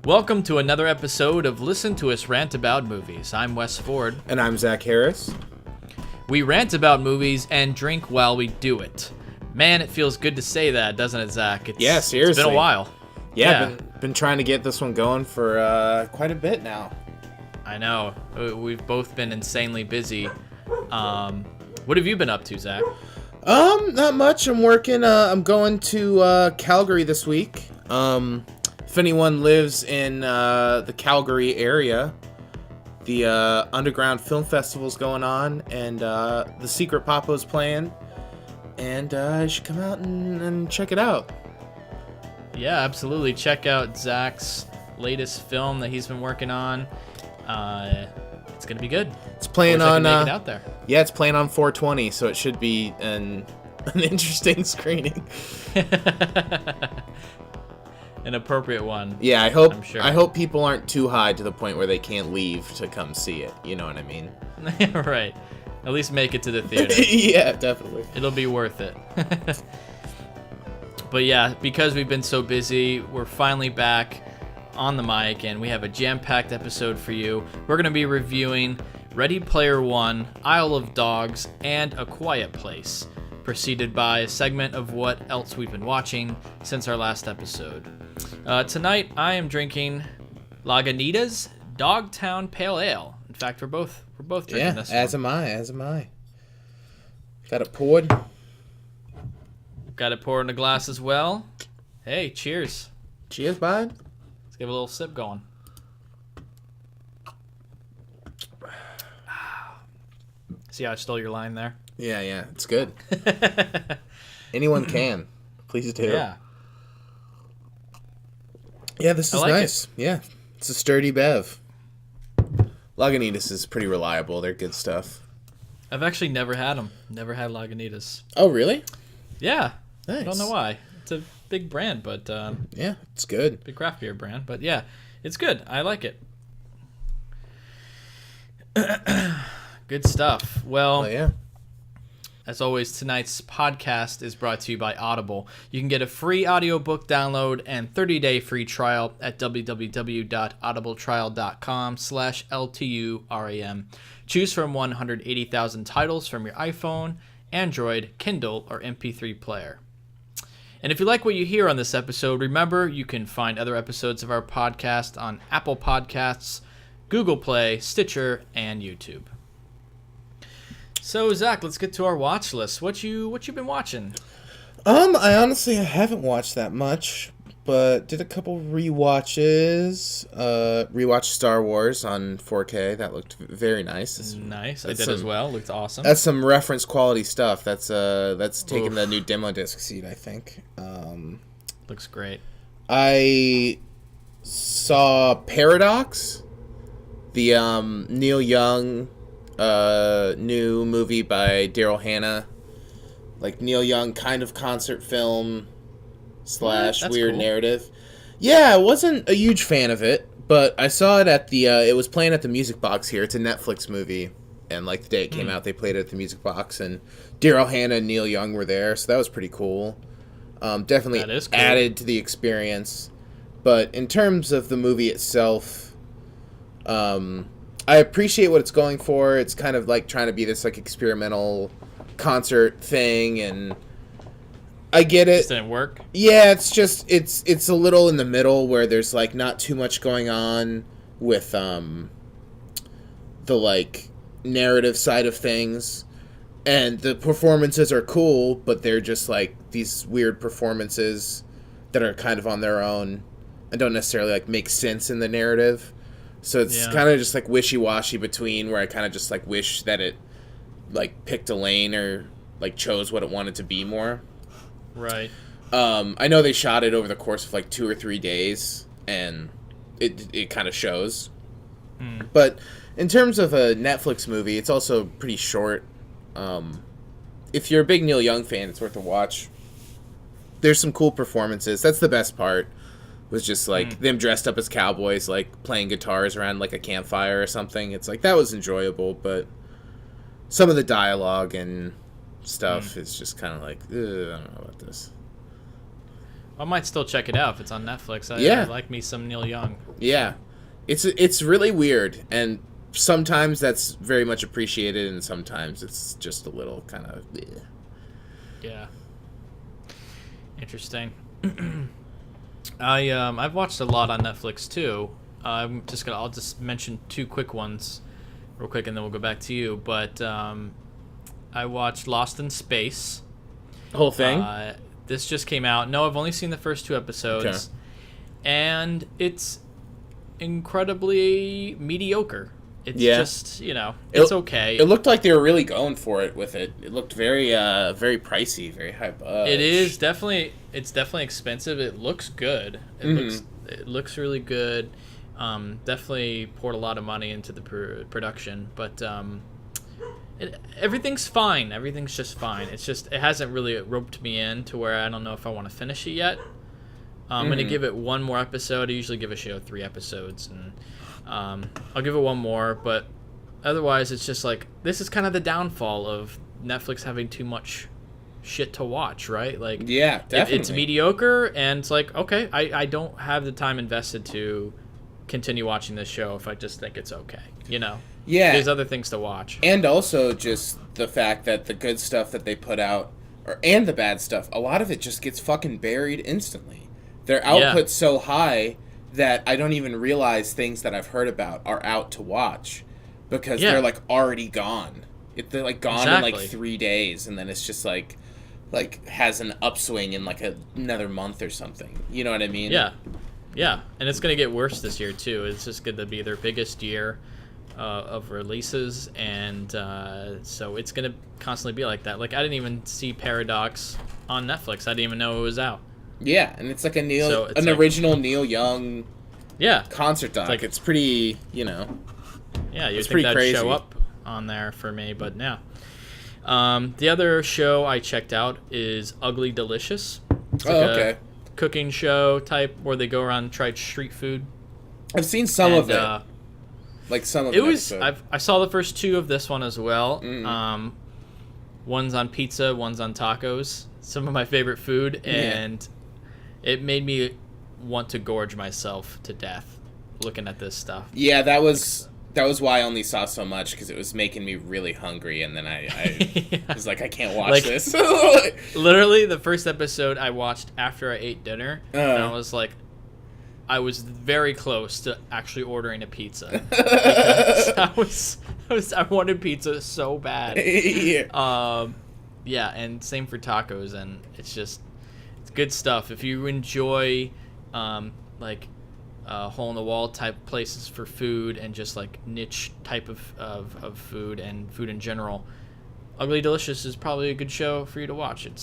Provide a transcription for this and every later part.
Welcome to another episode of Listen to Us Rant About Movies. I'm Wes Ford. And I'm Zach Harris. We rant about movies and drink while we do it. Man, it feels good to say that, doesn't it, Zach? Yeah, seriously. It's been a while. Yeah. Been trying to get this one going for quite a bit now. I know. We've both been insanely busy. What have you been up to, Zach? Not much. I'm working. I'm going to Calgary this week. If anyone lives in the Calgary area, the Underground Film Festival's going on, and the Secret Papa's playing, and you should come out and check it out. Yeah, absolutely. Check out Zach's latest film that he's been working on. It's gonna be good. It's playing on. Make it out there. Yeah, it's playing on 420, so it should be an interesting screening. An appropriate one. Yeah, I hope. I'm sure. I hope people aren't too high to the point where they can't leave to come see it. You know what I mean? Right. At least make it to the theater. Yeah, definitely. It'll be worth it. But yeah, because we've been so busy, we're finally back on the mic, and we have a jam-packed episode for you. We're going to be reviewing Ready Player One, Isle of Dogs, and A Quiet Place, preceded by a segment of what else we've been watching since our last episode. Tonight, I am drinking Lagunitas Dogtown Pale Ale. In fact, we're both drinking this one. As am I. Got it poured. Got it poured in a glass as well. Hey, cheers. Cheers, bud. Let's give a little sip going. See how I stole your line there? Yeah, it's good. Anyone can. Please do. Yeah. Yeah, this is like nice. Yeah, it's a sturdy bev. Lagunitas is pretty reliable. They're good stuff. I've actually never had them. Never had Lagunitas. Oh, really? Yeah. Nice. I don't know why. It's a big brand, but... yeah, it's good. Big craft beer brand. But yeah, it's good. I like it. Good stuff. Well... Oh, yeah. As always, tonight's podcast is brought to you by Audible. You can get a free audiobook download and 30-day free trial at www.audibletrial.com/LTURAM. Choose from 180,000 titles from your iPhone, Android, Kindle, or MP3 player. And if you like what you hear on this episode, remember you can find other episodes of our podcast on Apple Podcasts, Google Play, Stitcher, and YouTube. So, Zach, let's get to our watch list. What you been watching? I honestly haven't watched that much, but did a couple rewatches. Rewatched Star Wars on 4K. That looked very nice. Nice. I did as well. Looked awesome. That's some reference quality stuff. That's taking the new demo disc seat, I think. Looks great. I saw Paradox, the Neil Young new movie by Daryl Hannah, like Neil Young kind of concert film / weird narrative. Yeah, I wasn't a huge fan of it, but I saw it at the it was playing at the Music Box here. It's a Netflix movie, and like the day it came out, they played it at the Music Box, and Daryl Hannah and Neil Young were there, so that was pretty cool. Definitely That is cool. Added to the experience. But in terms of the movie itself, I appreciate what it's going for. It's kind of like trying to be this like experimental concert thing, and I get it. Just didn't work. Yeah, it's just it's a little in the middle where there's like not too much going on with the like narrative side of things, and the performances are cool, but they're just like these weird performances that are kind of on their own and don't necessarily like make sense in the narrative. So it's kind of just like wishy-washy between where I kind of just like wish that it like picked a lane or like chose what it wanted to be more. Right. I know they shot it over the course of like 2 or 3 days, and it kind of shows. But in terms of a Netflix movie, it's also pretty short. If you're a big Neil Young fan, it's worth a watch. There's some cool performances. That's the best part. Was just like them dressed up as cowboys, like playing guitars around like a campfire or something. It's like that was enjoyable, but some of the dialogue and stuff is just kind of like, I don't know about this. I might still check it out if it's on Netflix. I like me some Neil Young. Yeah. It's really weird, and sometimes that's very much appreciated, and sometimes it's just a little kind of... Yeah. Interesting. I've watched a lot on Netflix too. I'll just mention 2 quick ones real quick, and then we'll go back to you. But I watched Lost in Space. The whole thing? This just came out. No, I've only seen the first 2 episodes. Okay. And it's incredibly mediocre. It's just, it's okay. It looked like they were really going for it with it. It looked very very pricey, very high budget. It's definitely expensive. It looks good. It looks really good. Definitely poured a lot of money into the production, but everything's fine. Everything's just fine. It's just it hasn't really roped me in to where I don't know if I want to finish it yet. I'm gonna give it 1 more episode. I usually give a show 3 episodes, and I'll give it 1 more. But otherwise, it's just like this is kind of the downfall of Netflix having too much shit to watch, right? Like, yeah, definitely. It's mediocre, and it's like, okay, I don't have the time invested to continue watching this show if I just think it's okay, Yeah, there's other things to watch, and also just the fact that the good stuff that they put out, and the bad stuff, a lot of it just gets fucking buried instantly. Their output's so high that I don't even realize things that I've heard about are out to watch because they're like already gone. They're like gone in like 3 days, and then it's just like has an upswing in like another month or something. You know what I mean? Yeah, and it's gonna get worse this year too. It's just going to be their biggest year of releases, and so it's gonna constantly be like that. Like, I didn't even see Paradox on Netflix. I didn't even know it was out. Yeah, and it's like original Neil Young concert doc. Like, it's pretty, Yeah, you'd think pretty that'd crazy. show up on there for me, but no. The other show I checked out is Ugly Delicious. It's like a cooking show type where they go around and try street food. I've seen some of it. Like some of it. I saw the first 2 of this one as well. One's on pizza, one's on tacos. Some of my favorite food, and it made me want to gorge myself to death looking at this stuff. Yeah, that was why I only saw so much, because it was making me really hungry, and then I was like, I can't watch this. Literally, the first episode I watched after I ate dinner, and I was like, I was very close to actually ordering a pizza. I wanted pizza so bad. Yeah, and same for tacos, and it's good stuff. If you enjoy hole-in-the-wall type places for food and just like niche type of food and food in general, Ugly Delicious is probably a good show for you to watch. It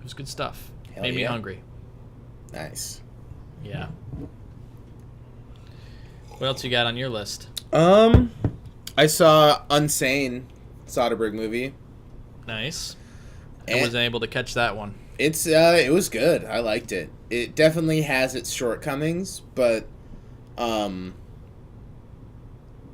was good stuff. Made me hungry. Nice. Yeah. What else you got on your list? I saw Unsane, Soderbergh movie. Nice. I wasn't able to catch that one. It was good. I liked it. It definitely has its shortcomings, but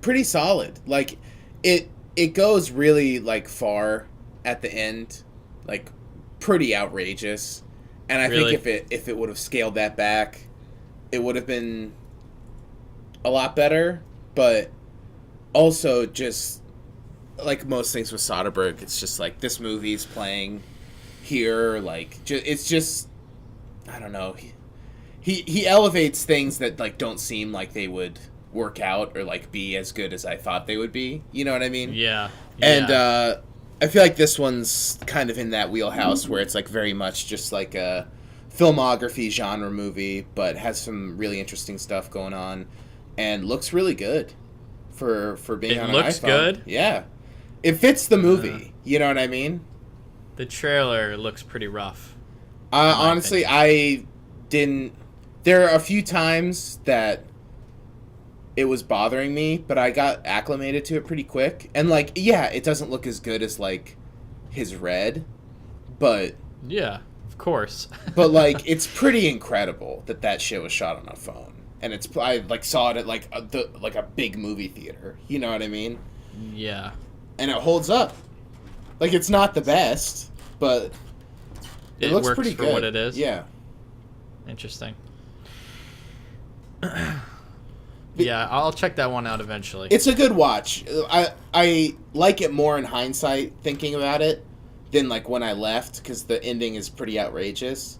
pretty solid. Like it goes really like far at the end, like pretty outrageous. And I think if it would have scaled that back, it would have been a lot better. But also, just like most things with Soderbergh, it's just like this movie's playing here. Like, it's just, I don't know. He elevates things that like don't seem like they would work out or like be as good as I thought they would be. You know what I mean? Yeah. And I feel like this one's kind of in that wheelhouse where it's like very much just like a filmography genre movie, but has some really interesting stuff going on and looks really good for being on an iPhone. It looks good? Yeah. It fits the movie. You know what I mean? The trailer looks pretty rough. Honestly, I didn't... There are a few times that it was bothering me, but I got acclimated to it pretty quick. And, like, yeah, it doesn't look as good as, like, his Red, but... Yeah, of course. But, like, it's pretty incredible that shit was shot on a phone. And I, like, saw it at, like, a big movie theater. You know what I mean? Yeah. And it holds up. Like, it's not the best, but it looks works pretty for good. What it is. Yeah. Interesting. Yeah, I'll check that one out eventually. It's a good watch. I like it more in hindsight, thinking about it, than like when I left, because the ending is pretty outrageous.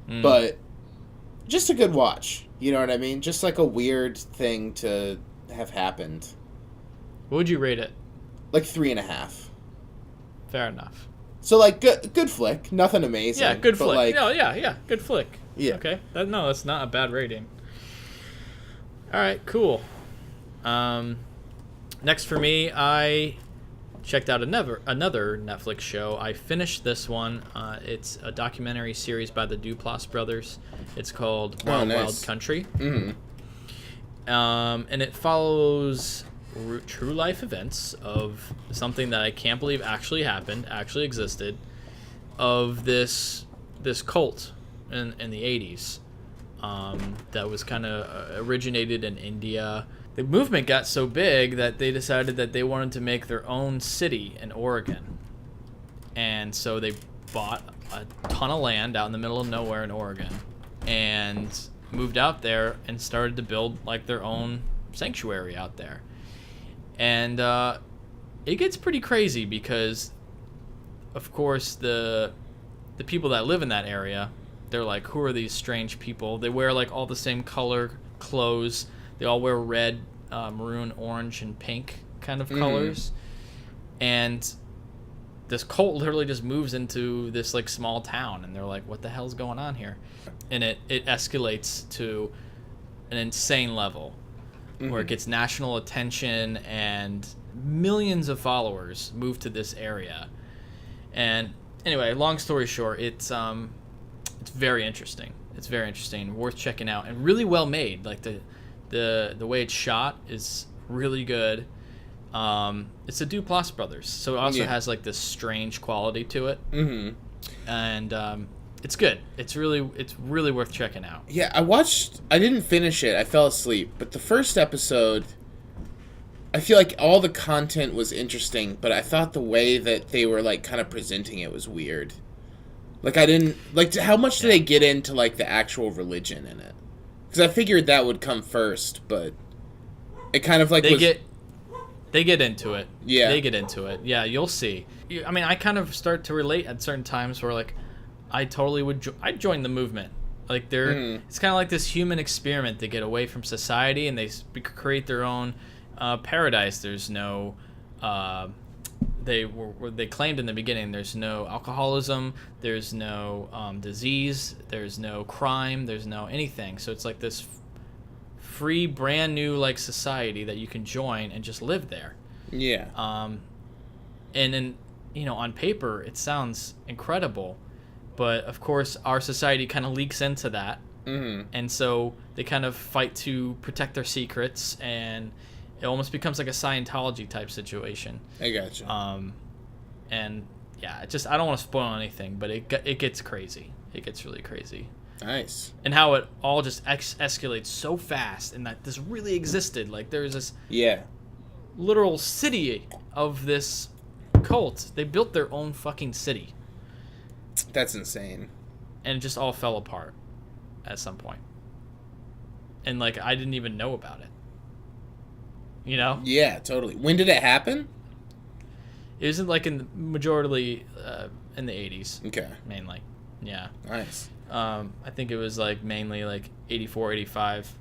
But just a good watch. You know what I mean? Just like a weird thing to have happened. What would you rate it? Like 3.5. Fair enough. So like good flick, nothing amazing. Yeah, good flick. Like, yeah, good flick. Yeah. Okay. That's not a bad rating. All right, cool. Next for me, I checked out another Netflix show. I finished this one. It's a documentary series by the Duplass brothers. It's called Wild Wild Country. Mm-hmm. And it follows true life events of something that I can't believe actually happened, actually existed, of this cult in the 80s. That was kind of originated in India. The movement got so big that they decided that they wanted to make their own city in Oregon. And so they bought a ton of land out in the middle of nowhere in Oregon and moved out there and started to build like their own sanctuary out there. And it gets pretty crazy because, of course, the people that live in that area, they're like, who are these strange people? They wear like all the same color clothes. They all wear red, maroon, orange, and pink kind of colors. And this cult literally just moves into this like small town, and they're like, what the hell's going on here? And it escalates to an insane level where it gets national attention, and millions of followers move to this area. And anyway, long story short, it's very interesting. It's very interesting, worth checking out, and really well made. Like the way it's shot is really good. It's the Duplass brothers, so it also has like this strange quality to it. And it's good. It's really worth checking out. Yeah, I didn't finish it. I fell asleep. But the first episode, I feel like all the content was interesting, but I thought the way that they were like kind of presenting it was weird. Like I didn't like how much do they get into like the actual religion in it? Because I figured that would come first, but it kind of like they get into it. Yeah, they get into it. Yeah, you'll see. I mean, I kind of start to relate at certain times where like I totally would. I'd join the movement. Like it's kind of like this human experiment. They get away from society and they create their own paradise. There's no. They claimed in the beginning there's no alcoholism, there's no disease, there's no crime, there's no anything. So it's like this free, brand new like society that you can join and just live there. Yeah. And then on paper it sounds incredible. But, of course, our society kind of leaks into that. And so they kind of fight to protect their secrets, and it almost becomes like a Scientology-type situation. I gotcha. And, yeah, I don't want to spoil anything, but it gets crazy. It gets really crazy. Nice. And how it all just escalates so fast, and that this really existed. Like, there's this literal city of this cult. They built their own fucking city. That's insane. And it just all fell apart at some point. And, like, I didn't even know about it. You know? Yeah, totally. When did it happen? It was like in the majority in the 80s. Okay. Mainly. Yeah. Nice. I think it was, like, mainly, like, 84, 85.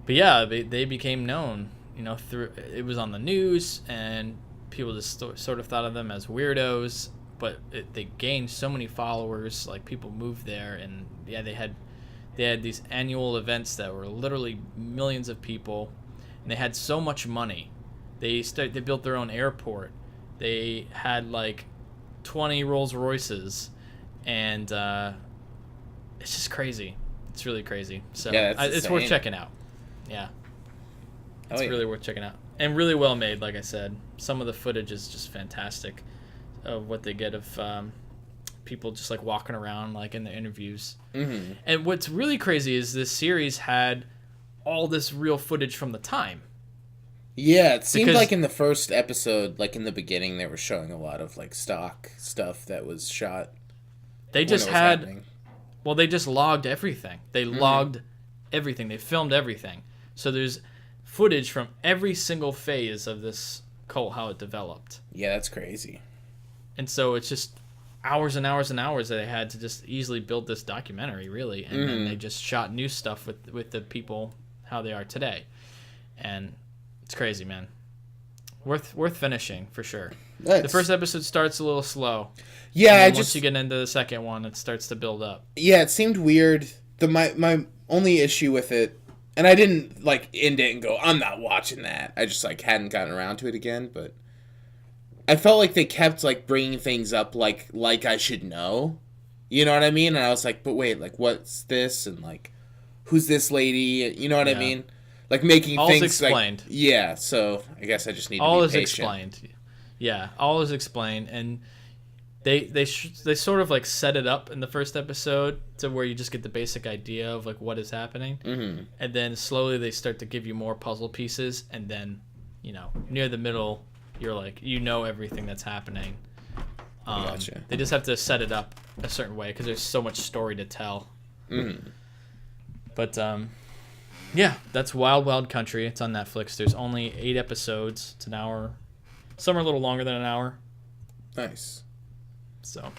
But, yeah, they became known, through... It was on the news, and people just sort of thought of them as weirdos. But they gained so many followers. Like, people moved there, and yeah, they had these annual events that were literally millions of people, and they had so much money. They built their own airport. They had like 20 Rolls Royces, and it's just crazy. It's really crazy. So yeah, it's worth checking out. Yeah, it's really worth checking out, and really well made. Like I said, some of the footage is just fantastic. Of what they get of people just like walking around like in the interviews. And what's really crazy is this series had all this real footage from the time. Yeah, it seemed like in the first episode, like in the beginning, they were showing a lot of like stock stuff that was shot. They just had Well, they just logged everything. They logged everything. They filmed everything. So there's footage from every single phase of this cult, how it developed. Yeah, that's crazy. And so it's just hours and hours and hours that they had to just easily build this documentary, really. And then they just shot new stuff with the people, how they are today. And it's crazy, man. Worth finishing, for sure. Nice. The first episode starts a little slow. Yeah, once you get into the second one, it starts to build up. Yeah, it seemed weird. My only issue with it, and I didn't like end it and go, I'm not watching that. I just like hadn't gotten around to it again, but I felt like they kept like bringing things up like I should know. You know what I mean? And I was like, but wait, like what's this? And like, who's this lady? You know what I mean? Like making all things is explained. Like, yeah. So I guess I just need all to be is patient. Explained. Yeah, all is explained, and they sort of like set it up in the first episode to where you just get the basic idea of like what is happening, and then slowly they start to give you more puzzle pieces, and then near the middle you're like everything that's happening. Gotcha. They just have to set it up a certain way because there's so much story to tell. But yeah, that's Wild Wild Country. It's on Netflix. There's only 8 episodes. It's an hour. Some are a little longer than an hour. Nice. So,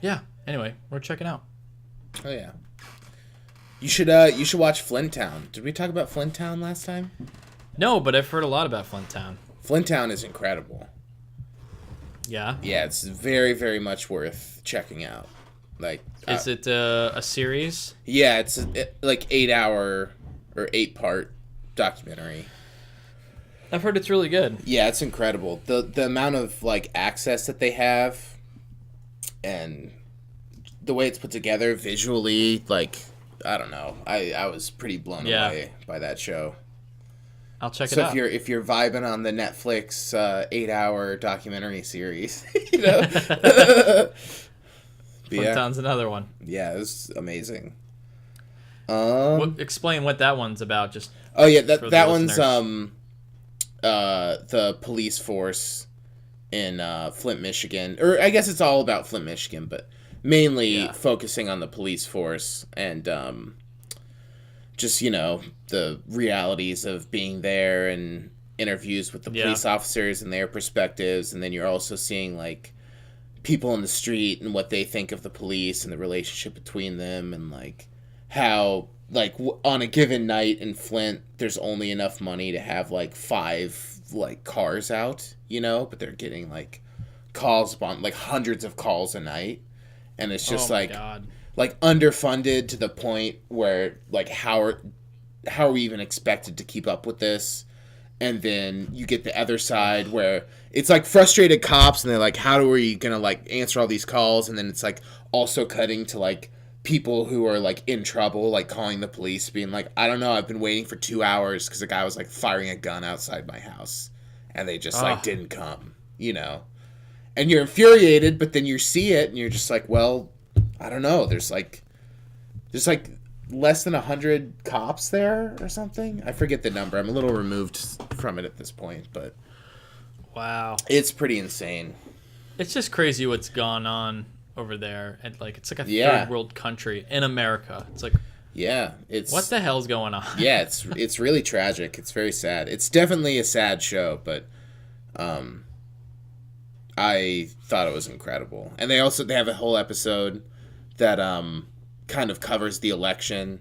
yeah. Anyway, we're checking out. Oh yeah. You should watch Flint Town. Did we talk about Flint Town last time? No, but I've heard a lot about Flint Town. Flint Town is incredible. Yeah. Yeah, it's very, very much worth checking out. Like, is it a series? Yeah, it's like 8-hour or 8-part documentary. I've heard it's really good. Yeah, it's incredible. The amount of like access that they have, and the way it's put together visually, like I don't know. I was pretty blown away by that show. I'll check it out. So if you're vibing on the Netflix 8-hour documentary series, Flint Town's another one. Yeah, it was amazing. Explain what that one's about. Just that one's the police force in Flint, Michigan, or I guess it's all about Flint, Michigan, but mainly focusing on the police force and just the realities of being there and interviews with the police officers and their perspectives, and then you're also seeing like people in the street and what they think of the police and the relationship between them, and like how like on a given night in Flint there's only enough money to have like 5 like cars out, but they're getting like calls on like hundreds of calls a night, and it's just like underfunded to the point where like how are we even expected to keep up with this? And then you get the other side where it's like frustrated cops and they're like, how are we gonna like answer all these calls? And then it's like also cutting to like people who are like in trouble, like calling the police, being like, I don't know, I've been waiting for 2 hours because a guy was like firing a gun outside my house and they just like didn't come, and you're infuriated, but then you see it and you're just like, well, I don't know, there's like less than 100 cops there or something. I forget the number. I'm a little removed from it at this point, but wow, it's pretty insane. It's just crazy what's gone on over there, and like it's like a third world country in America. It's like it's what the hell's going on? Yeah, it's really tragic. It's very sad. It's definitely a sad show, but I thought it was incredible. And they have a whole episode that kind of covers the election,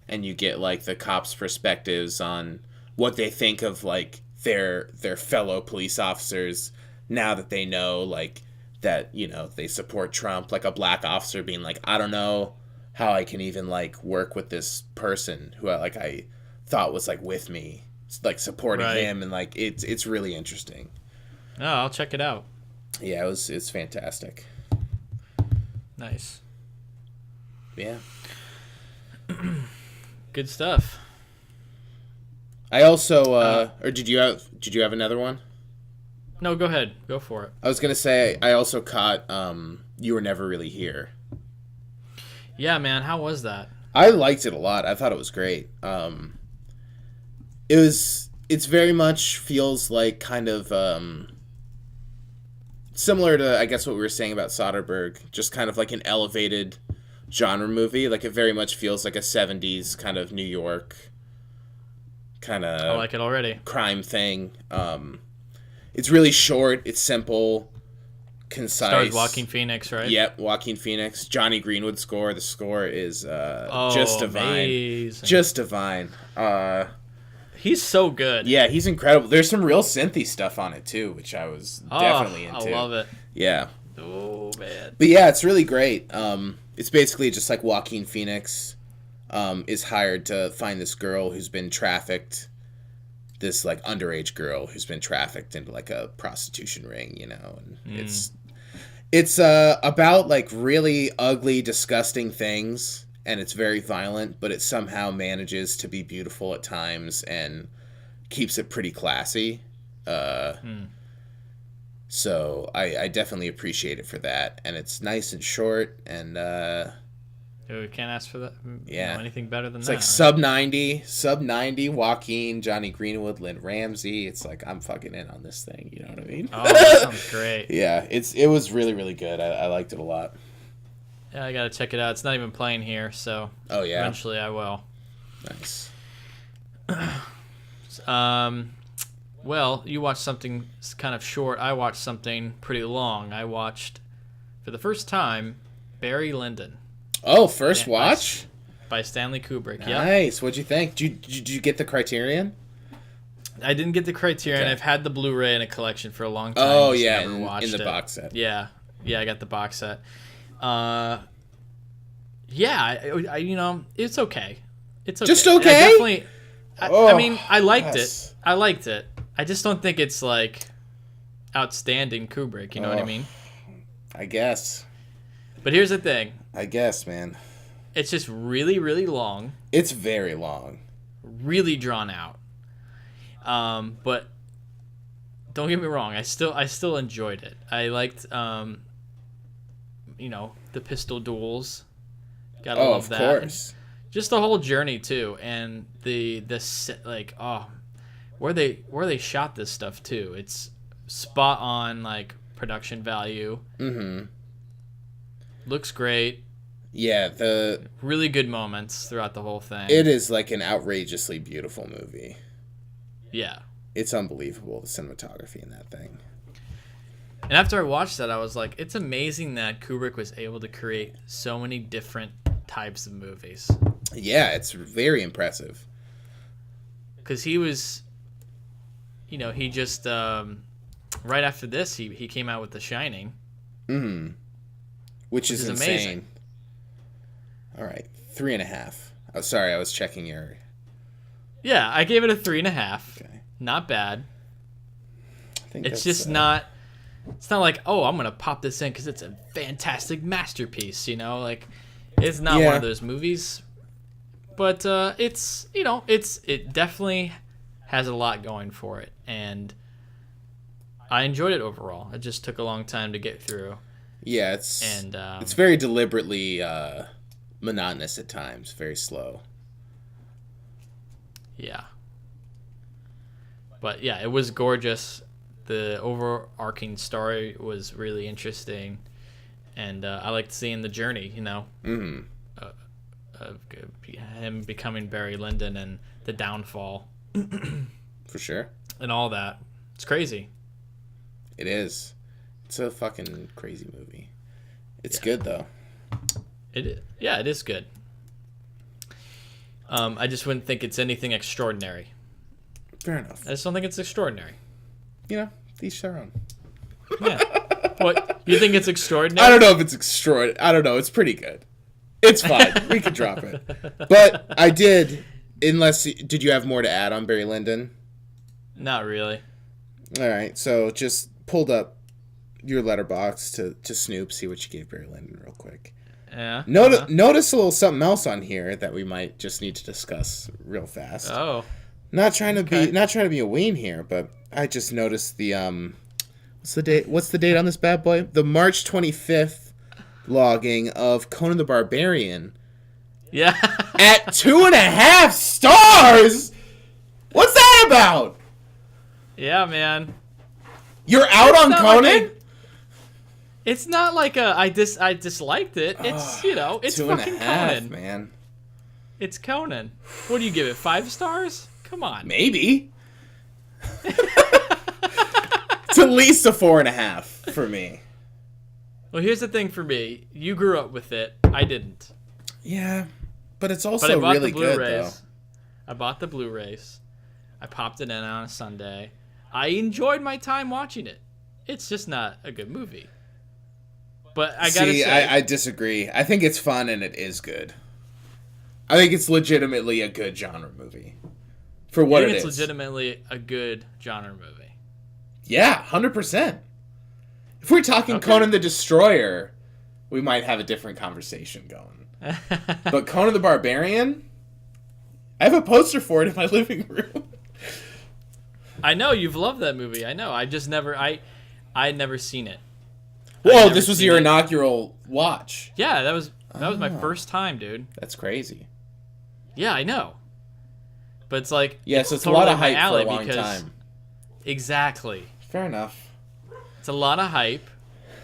and you get like the cops' perspectives on what they think of like their fellow police officers now that they know like that they support Trump, like a black officer being like, I don't know how I can even like work with this person who I thought was like with me, like supporting him, and like it's really interesting. Oh, I'll check it out. Yeah, it's fantastic. Nice. Yeah. Good stuff. I also or did you have another one? No, go ahead. Go for it. I was going to say I also caught You Were Never Really Here. Yeah, man, how was that? I liked it a lot. I thought it was great. It's very much feels like kind of similar to I guess what we were saying about Soderbergh, just kind of like an elevated genre movie. Like, it very much feels like a 70s kind of New York kind of I like it already. crime thing. It's really short. It's simple, concise. Stars Joaquin Phoenix, right? Yep, Joaquin Phoenix. Johnny Greenwood score. The score is Oh, just divine. amazing. Just divine. He's so good. Yeah, he's incredible. There's some real synthy stuff on it too, which I was definitely into. I love it. Yeah. Oh man. But yeah, it's really great. It's basically just like Joaquin Phoenix is hired to find this girl who's been trafficked, this like underage girl who's been trafficked into like a prostitution ring, you know. And it's about like really ugly, disgusting things, and it's very violent, but it somehow manages to be beautiful at times and keeps it pretty classy. So I definitely appreciate it for that, and it's nice and short, and We can't ask for that. Yeah. Anything better than it's that. like sub 90, Joaquin, Johnny Greenwood, Lynn Ramsey. It's like, I'm fucking in on this thing. You know what I mean? Oh, that sounds great. Yeah, it was really, really good. I liked it a lot. Yeah, I gotta check it out. It's not even playing here, so Oh yeah, eventually I will. nice. Well, you watched something kind of short. I watched something pretty long. I watched, for the first time, Barry Lyndon Oh, first watch. by Stanley Kubrick. Yeah, Nice. What'd you think? Did you get the Criterion? I didn't get the Criterion. Okay. I've had the Blu-ray in a collection for a long time. Oh just yeah, never watched in the it. box set. Yeah, I got the box set. Yeah, I you know, it's okay. It's okay. Just okay? I definitely. I mean, I liked yes. it. I liked it. I just don't think it's like outstanding Kubrick. You know what I mean? I guess. But here's the thing. I guess, man. It's just really, really long, It's very long. really drawn out. But don't get me wrong. I still enjoyed it. I liked, you know, the pistol duels. Gotta love Of that. course. Just the whole journey too, and the like where they shot this stuff too. It's spot on, like production value. Mm-hmm. Looks great. Yeah, Really good moments throughout the whole thing. it is like an outrageously beautiful movie. Yeah. It's unbelievable, the cinematography in that thing. And after I watched that, I was like, it's amazing that Kubrick was able to create so many different types of movies. Yeah, it's very impressive. Because he was, you know, he just, right after this, he came out with The Shining. Mm-hmm. Which is insane. amazing. All right, 3.5. Oh, sorry, I was checking your... Yeah, I gave it a 3.5. Okay. Not bad. I think It's that's, just not, it's not like, oh, I'm going to pop this in because it's a fantastic masterpiece, you know? Like, it's not one of those movies. But it's, you know, it definitely has a lot going for it. And I enjoyed it overall. It just took a long time to get through. Yeah, it's very deliberately monotonous at times, very slow. Yeah. But yeah, it was gorgeous. The overarching story was really interesting. And I liked seeing the journey, you know, of him becoming Barry Lyndon and the downfall. For sure. And all that. It's crazy. It is. It's a fucking crazy movie. It's good, though. It is good. I just wouldn't think it's anything extraordinary. Fair enough. I just don't think it's extraordinary. You know, each their own. Yeah. What? You think it's extraordinary? I don't know if it's extraordinary. I don't know. It's pretty good. It's fine. We can drop it. But I did, did you have more to add on Barry Lyndon? Not really. All right. So just pulled up your letterbox to Snoop, see what you gave Barry Lyndon real quick. Yeah. Notice a little something else on here that we might just need to discuss real fast. Oh. Not trying to be a ween here, but I just noticed the what's the date on this bad boy? The March 25th logging of Conan the Barbarian. Yeah. At 2.5 stars. What's that about? Yeah, man. You're out on not Conan? like It's not like I disliked it. It's it's Two and a fucking half, Conan. man. It's Conan. What do you give it? 5 stars? Come on. Maybe. It's at least a 4.5 for me. Well, here's the thing for me. You grew up with it. I didn't. Yeah, but it's also But I bought really the Blu-rays. good, though. I bought the Blu-rays. I popped it in on a Sunday. I enjoyed my time watching it. It's just not a good movie. But I gotta say, I disagree. I think it's fun and it is good. I think it's legitimately a good genre movie for what it is. It's legitimately a good genre movie. Yeah, 100%. If we're talking Conan the Destroyer, we might have a different conversation going. But Conan the Barbarian, I have a poster for it in my living room. I know you've loved that movie. I know. I just never. I'd never seen it. Whoa, this was your inaugural watch. Yeah, that was my first time, dude. That's crazy. Yeah, I know. But it's like so it's totally a lot of hype for a long because, time. Exactly. Fair enough. It's a lot of hype.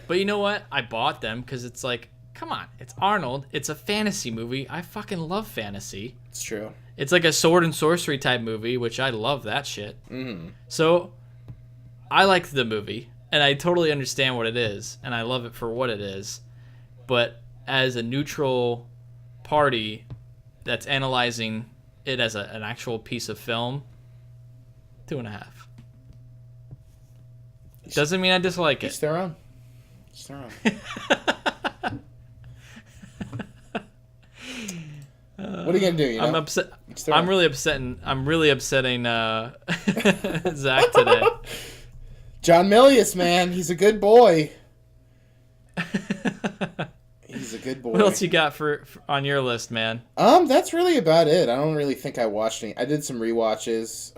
But you know what? I bought them because it's like, come on, it's Arnold. It's a fantasy movie. I fucking love fantasy. It's true. It's like a sword and sorcery type movie, which I love that shit. Mm-hmm. So I liked the movie, and I totally understand what it is, and I love it for what it is. But as a neutral party that's analyzing it as an actual piece of film, 2.5. Doesn't mean I dislike it. Each their own. Each their own. What are you gonna do? I'm upset. I'm really upsetting Zach today. John Milius, man, he's a good boy. He's a good boy. What else you got for on your list, man? That's really about it. I don't really think I watched any. I did some rewatches.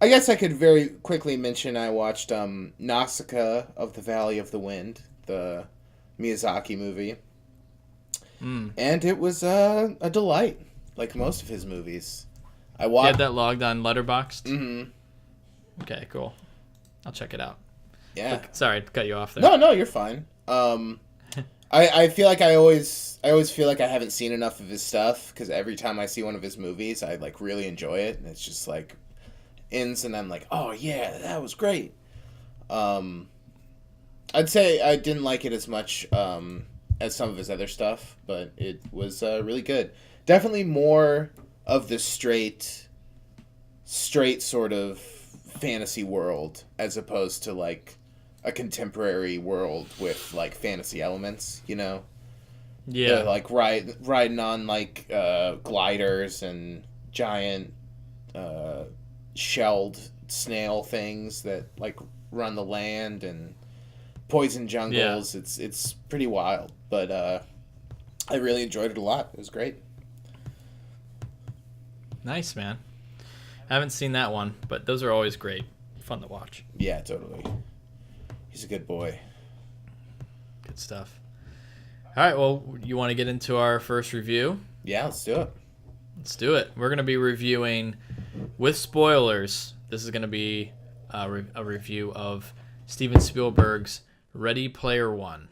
I guess I could very quickly mention I watched Nausicaa of the Valley of the Wind, the Miyazaki movie. And it was a delight, like most of his movies. I watched. You had that logged on Letterboxd? Mm-hmm. Okay, cool. I'll check it out. Yeah. Sorry to cut you off there. No, you're fine. I feel like I always feel like I haven't seen enough of his stuff because every time I see one of his movies, I like really enjoy it, and it's just like ends, and I'm like, oh yeah, that was great. I'd say I didn't like it as much as some of his other stuff, but it was really good. Definitely more of the straight sort of fantasy world as opposed to like a contemporary world with like fantasy elements, you know? Yeah. Like riding on like gliders and giant shelled snail things that like run the land and poison jungles. Yeah. It's pretty wild, but I really enjoyed it a lot. It was great. Nice, man. I haven't seen that one, but those are always great. Fun to watch. Yeah, totally. He's a good boy. Good stuff. All right, well, you want to get into our first review? Yeah, let's do it. Let's do it. We're going to be reviewing, with spoilers, this is going to be a review of Steven Spielberg's Ready Player One.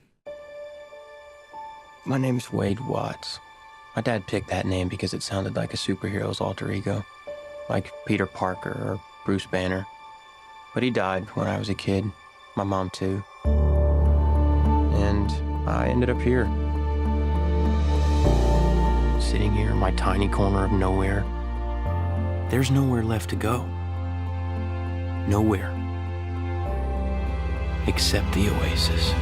My name's Wade Watts. My dad picked that name because it sounded like a superhero's alter ego, like Peter Parker or Bruce Banner. But he died when I was a kid, my mom too. And I ended up here. Sitting here in my tiny corner of nowhere. There's nowhere left to go. Nowhere. Except the Oasis.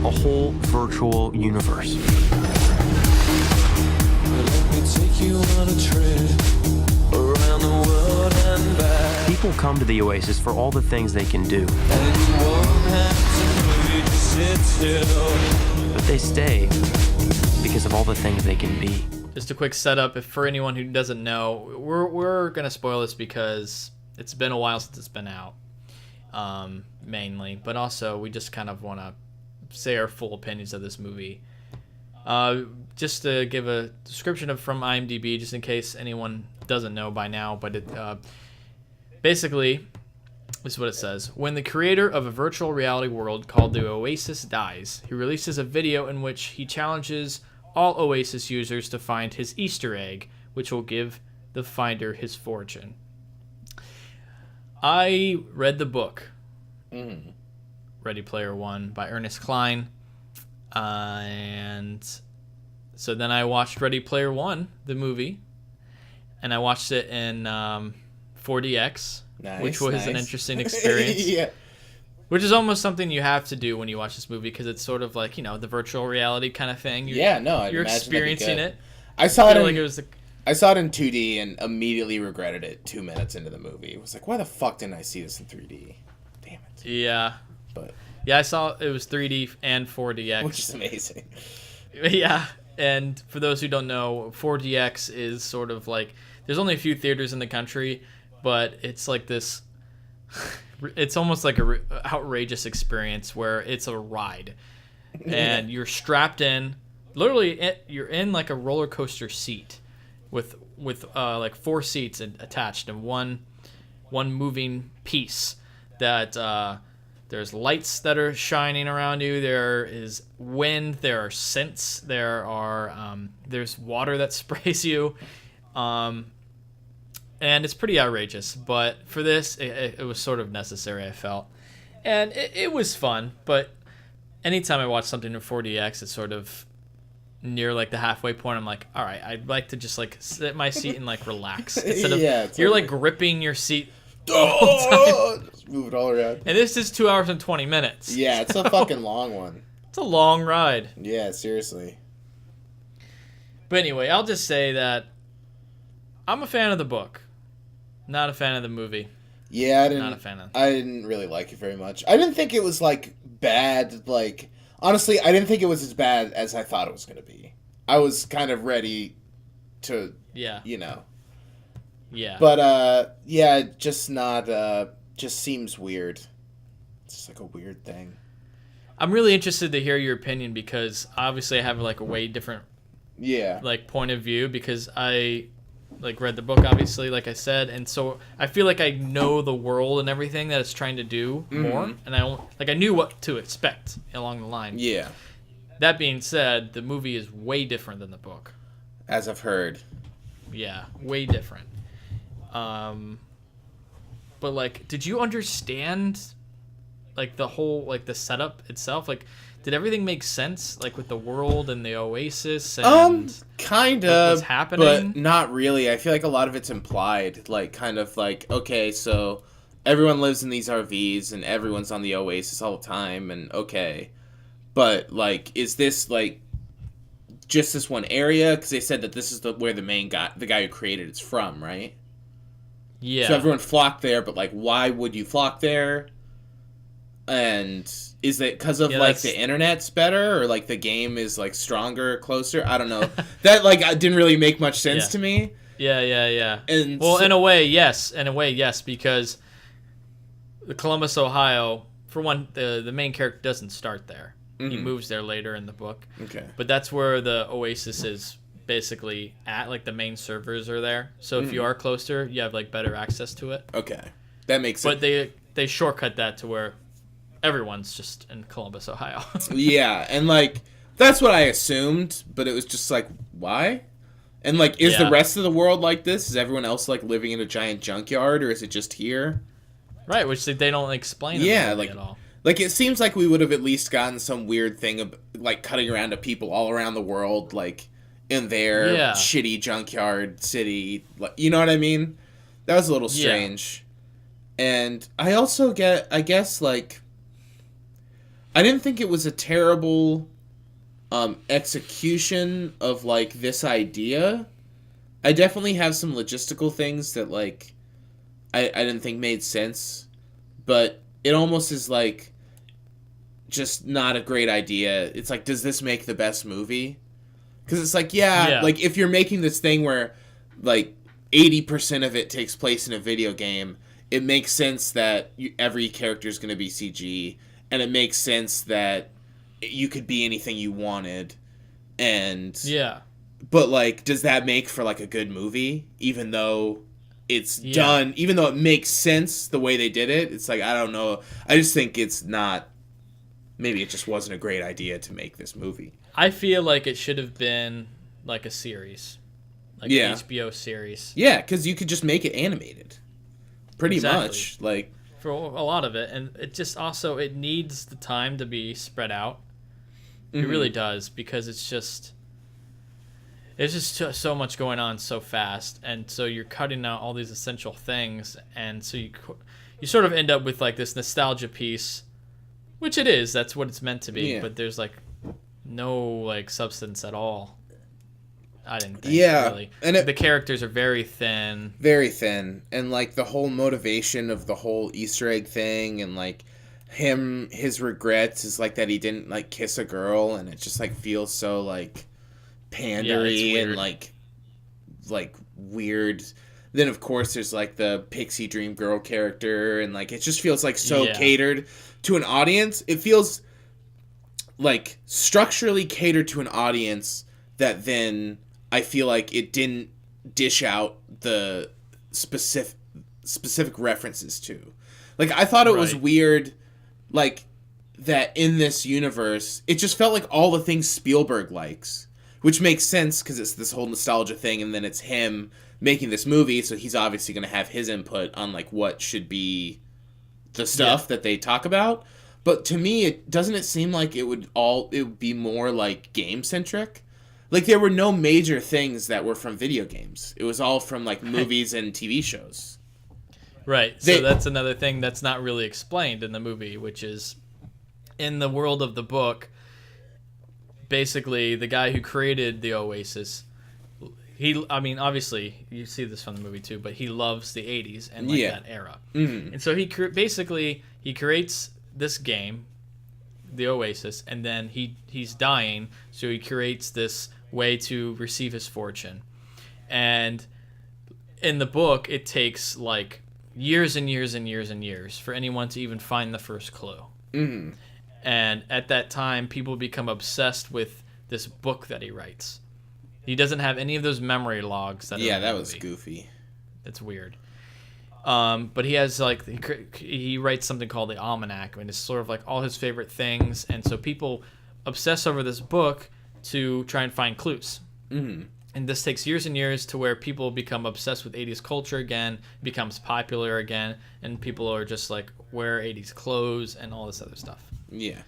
A whole virtual universe. People come to the Oasis for all the things they can do. But they stay because of all the things they can be. Just a quick setup, if for anyone who doesn't know, we're going to spoil this because it's been a while since it's been out, mainly. But also, we just kind of want to say our full opinions of this movie. Just to give a description from IMDb, just in case anyone doesn't know by now, but Basically, this is what it says. When the creator of a virtual reality world called the Oasis dies, he releases a video in which he challenges all Oasis users to find his Easter egg, which will give the finder his fortune. I read the book, Ready Player One by Ernest Cline, and so then I watched Ready Player One, the movie, and I watched it in 4DX, which was an interesting experience. Yeah. Which is almost something you have to do when you watch this movie, because it's sort of like, you know, the virtual reality kind of thing. You're experiencing it. I saw it. I saw it in 2D and immediately regretted it 2 minutes into the movie. It was like, why the fuck didn't I see this in 3D? Damn it. Yeah. But yeah, I saw it was 3D and 4DX. Which is amazing. Yeah. And for those who don't know, 4DX is sort of like, there's only a few theaters in the country, but it's like this, it's almost like a outrageous experience where it's a ride. And you're strapped in, literally you're in like a roller coaster seat with like 4 seats attached and one moving piece that there's lights that are shining around you. There is wind. There are scents. There's water that sprays you, and it's pretty outrageous. But for this, it was sort of necessary, I felt, and it was fun. But anytime I watch something in 4DX, it's sort of near like the halfway point. I'm like, all right, I'd like to just like sit in my seat and like relax instead of totally. You're like gripping your seat. Just move it all around. And this is 2 hours and 20 minutes. Yeah, it's a fucking long one. It's a long ride. Yeah, seriously. But anyway, I'll just say that I'm a fan of the book, not a fan of the movie. Yeah, I didn't really like it very much. I didn't think it was like bad. Like, honestly, I didn't think it was as bad as I thought it was going to be. I was kind of ready to, you know. Yeah. But, just not, just seems weird. It's just like a weird thing. I'm really interested to hear your opinion, because obviously I have like a way different like point of view, because I like read the book, obviously, like I said, and so I feel like I know the world and everything that it's trying to do more, and I knew what to expect along the line. Yeah. That being said, the movie is way different than the book. As I've heard. Yeah, way different. But like, did you understand like the whole, like the setup itself? Like, did everything make sense, like with the world and the Oasis and kind of what's happening? But not really. I feel like a lot of it's implied, like kind of like, okay, so everyone lives in these RVs and everyone's on the Oasis all the time, and okay, but like, is this like just this one area? Because they said that this is where the guy who created it's from, right? Yeah. So everyone flocked there, but like, why would you flock there? And is it because of like the internet's better, or like the game is like stronger, closer? I don't know. That like didn't really make much sense to me. Yeah. And well, in a way, yes. Because the Columbus, Ohio, for one, the main character doesn't start there. He moves there later in the book. Okay. But that's where the Oasis is basically at. Like the main servers are there. So if you are closer, you have like better access to it. Okay, that makes sense. But they shortcut that to where everyone's just in Columbus, Ohio. Yeah, and like that's what I assumed, but it was just like, why? And like, is the rest of the world like this? Is everyone else like living in a giant junkyard, or is it just here? Right, which they don't explain. Like at all. Like, it seems like we would have at least gotten some weird thing of like cutting around to people all around the world, like in their shitty junkyard city. Like, you know what I mean? That was a little strange. And I also I guess like, I didn't think it was a terrible execution of like this idea. I definitely have some logistical things that like I didn't think made sense, but it almost is like just not a great idea. It's like, does this make the best movie? Because it's like, like if you're making this thing where like 80% of it takes place in a video game, it makes sense that every character is going to be CG, and it makes sense that you could be anything you wanted. And but like, does that make for like a good movie, even though it's done, even though it makes sense the way they did it. It's like, I don't know. I just think it's not, maybe it just wasn't a great idea to make this movie. I feel like it should have been like a series. Like an HBO series. Yeah, because you could just make it animated. Pretty much. Like, for a lot of it. And it just also, it needs the time to be spread out. It really does, because it's just so much going on so fast, and so you're cutting out all these essential things, and so you sort of end up with like this nostalgia piece, which it is. That's what it's meant to be. But there's like no like substance at all. I didn't think. Really. And the characters are very thin. Very thin, and like the whole motivation of the whole Easter egg thing, and like his regrets is like that he didn't like kiss a girl, and it just like feels so like pandery and like weird. Then of course there's like the pixie dream girl character, and like it just feels like so catered to an audience. It feels like structurally catered to an audience that then I feel like it didn't dish out the specific references to. Like, I thought it was weird, like, that in this universe it just felt like all the things Spielberg likes. Which makes sense, because it's this whole nostalgia thing, and then it's him making this movie, so he's obviously going to have his input on, like, what should be the stuff that they talk about. But to me, doesn't it seem like it would be more, like, game-centric? Like, there were no major things that were from video games. It was all from, like, movies and TV shows. Right, so that's another thing that's not really explained in the movie, which is, in the world of the book, basically, the guy who created the Oasis, obviously, you see this from the movie too, but he loves the 80s and like that era. Mm-hmm. And so he creates this game, the Oasis, and then he's dying, so he creates this way to receive his fortune. And in the book, it takes like years and years and years and years for anyone to even find the first clue. Mm-hmm. And at that time, people become obsessed with this book that he writes. He doesn't have any of those memory logs. That was goofy. It's weird. But he has like he writes something called the Almanac, and it's sort of like all his favorite things. And so people obsess over this book to try and find clues. Mm-hmm. And this takes years and years to where people become obsessed with 80s culture again, becomes popular again, and people are just like, wear 80s clothes and all this other stuff. Yeah.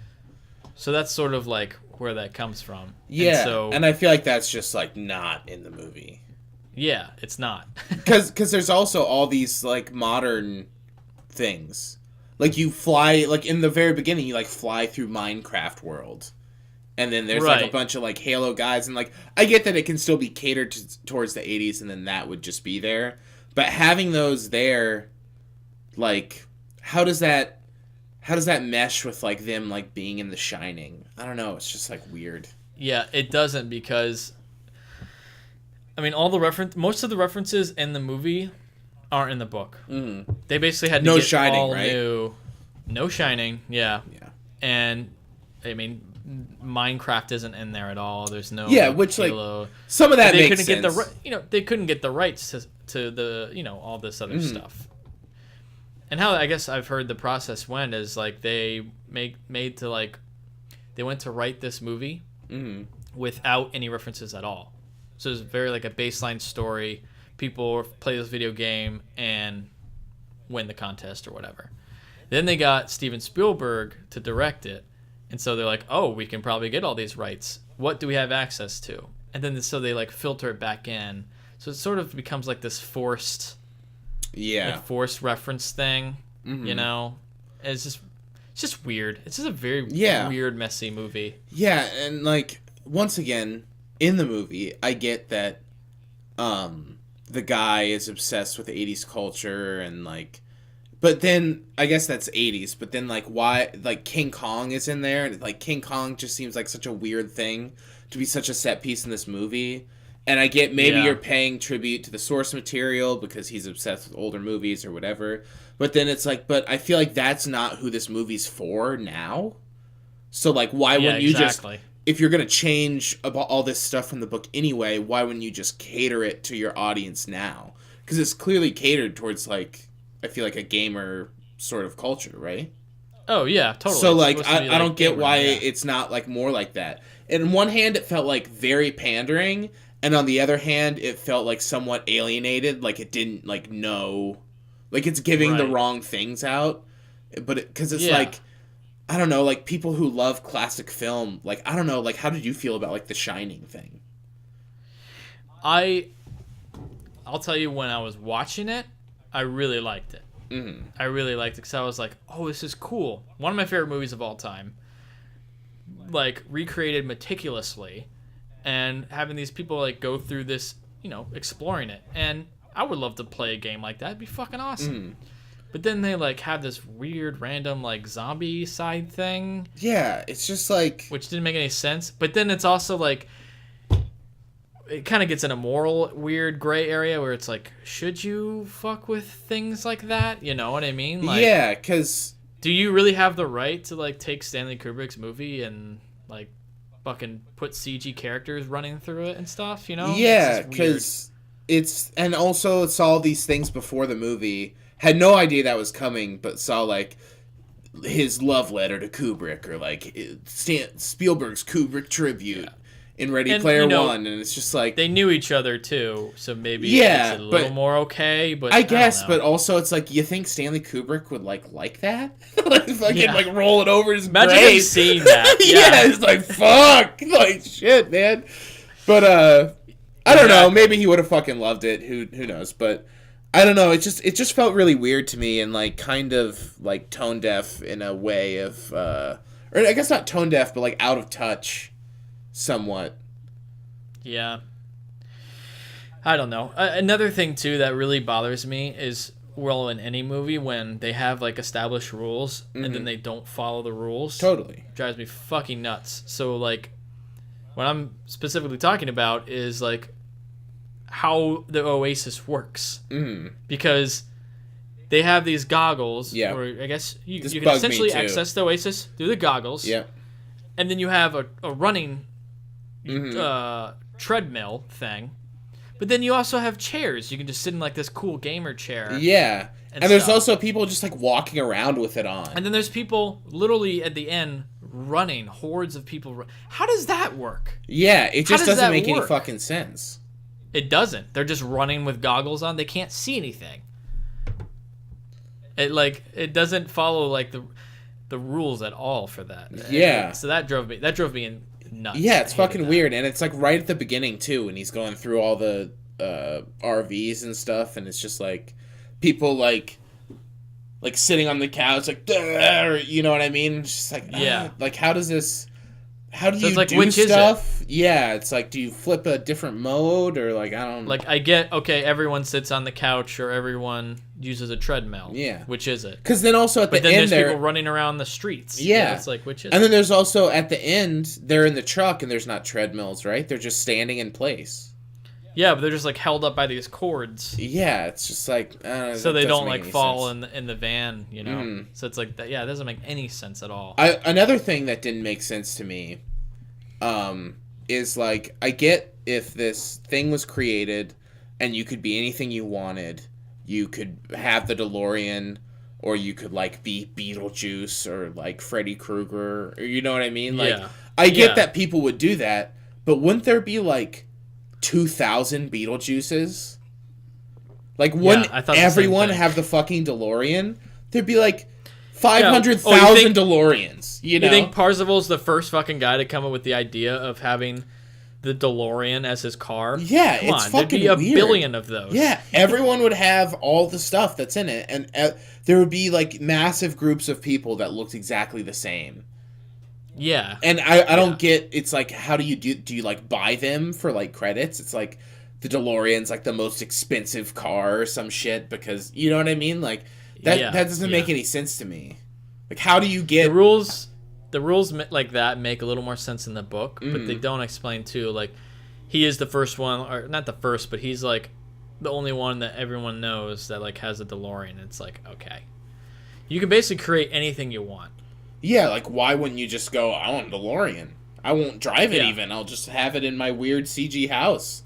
So that's sort of like where that comes from. Yeah, and I feel like that's just like not in the movie. Yeah, it's not. Because there's also all these like modern things. Like you fly, like in the very beginning, you like fly through Minecraft world. And then there's like a bunch of like Halo guys, and like I get that it can still be catered towards the 80s, and then that would just be there. But having those there, like, how does that mesh with like them like being in The Shining? I don't know. It's just like weird. Yeah, it doesn't, because I mean most of the references in the movie aren't in the book. Mm. They basically had to get Shining, all right? New. No Shining, yeah. Yeah. And I mean, Minecraft isn't in there at all. There's no which Halo. Like some of that makes sense. They couldn't get the rights to the all this other stuff. And how I guess I've heard the process went is like they went to write this movie without any references at all. So it's very like a baseline story. People play this video game and win the contest or whatever. Then they got Steven Spielberg to direct it. And so they're like, oh, we can probably get all these rights. What do we have access to? And then so they like filter it back in. So it sort of becomes like this forced reference thing. Mm-hmm. You know, and it's just weird. It's just a very weird, messy movie. Yeah, and like once again in the movie, I get that the guy is obsessed with 80s culture and like. But then, I guess that's 80s, but then, like, why, like, King Kong is in there, and, like, King Kong just seems like such a weird thing to be such a set piece in this movie. And I get maybe you're paying tribute to the source material because he's obsessed with older movies or whatever, but then it's like, but I feel like that's not who this movie's for now. So, like, why wouldn't you just, if you're going to change about all this stuff from the book anyway, why wouldn't you just cater it to your audience now? because it's clearly catered towards like, I feel like a gamer sort of culture, right? Oh yeah, totally. So It's like supposed to be, I don't get gamer, why yeah. it's not like more like that. And on one hand, it felt like very pandering, and on the other hand, it felt like somewhat alienated, like it didn't like know, like it's giving the Right. wrong things out. But because it's Yeah. like, I don't know, like people who love classic film, like I don't know, like how did you feel about like the Shining thing? I'll tell you, when I was watching it, I really liked it. Mm-hmm. I really liked it because I was like, oh, this is cool. One of my favorite movies of all time. Like, recreated meticulously, and having these people, like, go through this, you know, exploring it. And I would love to play a game like that. It'd be fucking awesome. Mm. But then they, like, have this weird, random, like, zombie side thing, Yeah, it's just like, which didn't make any sense. But then it's also, like, it kind of gets in a moral, weird gray area where it's like, should you fuck with things like that? You know what I mean? Like, yeah, because do you really have the right to, like, take Stanley Kubrick's movie and, like, fucking put CG characters running through it and stuff, you know? yeah, It's just weird. because it's, and also saw these things before the movie, had no idea that was coming, but saw like his love letter to Kubrick, or like Spielberg's Kubrick tribute in Ready And, Player you know, One, and it's just like, They knew each other, too, so maybe Yeah, it's a little but- more okay, but I don't guess, know. but also it's like, you think Stanley Kubrick would like that? Like fucking Yeah. like roll it over his Imagine grave. him seeing that. Yeah, it's like fuck, like shit, man. But I don't know. Exactly. Maybe he would have fucking loved it. Who knows? But I don't know. It just felt really weird to me, and like kind of like tone deaf in a way of, or I guess not tone deaf, but like out of touch, somewhat. Yeah. I don't know. Another thing, too, that really bothers me is, well, in any movie, when they have, like, established rules and then they don't follow the rules. Totally. Drives me fucking nuts. So, like, what I'm specifically talking about is, like, how the Oasis works. Mm. Because they have these goggles. Yeah. Or I guess you This can bugged me, essentially too. access the Oasis through the goggles. Yeah. And then you have a running Mhm. treadmill thing. But then you also have chairs. You can just sit in like this cool gamer chair. Yeah. And And there's stuff. also people just like walking around with it on. And then there's people literally at the end running, hordes of people. How does that work? Yeah, it just does doesn't that make any work? fucking sense. It doesn't. They're just running with goggles on. They can't see anything. It doesn't follow like the rules at all for that. Yeah. So that drove me in nuts. Yeah, it's I hated fucking that. weird, and it's like right at the beginning too, when he's going through all the RVs and stuff, and it's just like people like sitting on the couch, like, "Duh," you know what I mean? It's just like, Yeah. like how do So you it's like, do which is it? stuff? Yeah, it's like, do you flip a different mode, or like I don't Like, I get, okay, everyone sits on the couch or everyone uses a treadmill. Yeah. Which is it? because then also at But the then end there's there, people running around the streets. Yeah. It's like, which is and it? then there's also at the end they're in the truck and there's not treadmills, right? They're just standing in place. Yeah, but they're just like held up by these cords. Yeah, it's just like So that they doesn't don't make like any fall sense. in the van, you know? Mhm. So it's like, that. Yeah, it doesn't make any sense at all. Another thing that didn't make sense to me is like, I get if this thing was created and you could be anything you wanted, you could have the DeLorean, or you could like be Beetlejuice or like Freddy Krueger, or you know what I mean? Like, Yeah. I get Yeah. that people would do that, but wouldn't there be like 2,000 Beetlejuices? Like, wouldn't I thought the same everyone thing. have the fucking DeLorean? There'd be like 500,000 Oh, you think- DeLoreans. You know? You think Parzival's the first fucking guy to come up with the idea of having the DeLorean as his car? Yeah, Come it's on, fucking there'd be a weird. billion of those. Yeah, everyone would have all the stuff that's in it, and there would be like massive groups of people that looked exactly the same. Yeah. And I don't get, it's like, how do you like buy them for like credits? It's like the DeLorean's like the most expensive car or some shit, because you know what I mean? Like that Yeah, doesn't make yeah. any sense to me. Like, how do you get The rules like that make a little more sense in the book, but Mm-hmm. they don't explain too. Like, he is the first one, or not the first, but he's like the only one that everyone knows that like has a DeLorean. It's like, okay, you can basically create anything you want. Yeah, like, why wouldn't you just go, I want a DeLorean? I won't drive it Yeah. even. I'll just have it in my weird CG house.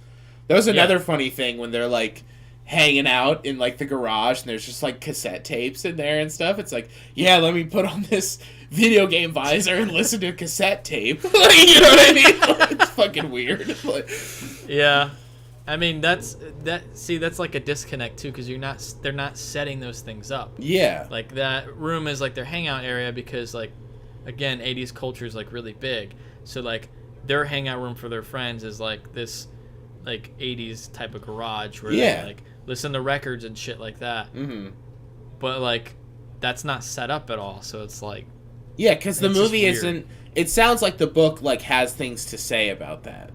That was another funny thing when they're like, hanging out in like the garage, and there's just like cassette tapes in there and stuff. It's like, yeah, let me put on this video game visor and listen to a cassette tape. You know what I mean? It's fucking weird. Yeah. I mean, that's like a disconnect too, because they're not setting those things up. Yeah. Like that room is like their hangout area because, like, again, 80s culture is like really big. So like their hangout room for their friends is like this like 80s type of garage where they like listen to records and shit like that. Mm-hmm. But like that's not set up at all. So it's like, yeah, because the movie isn't. It sounds like the book like has things to say about that,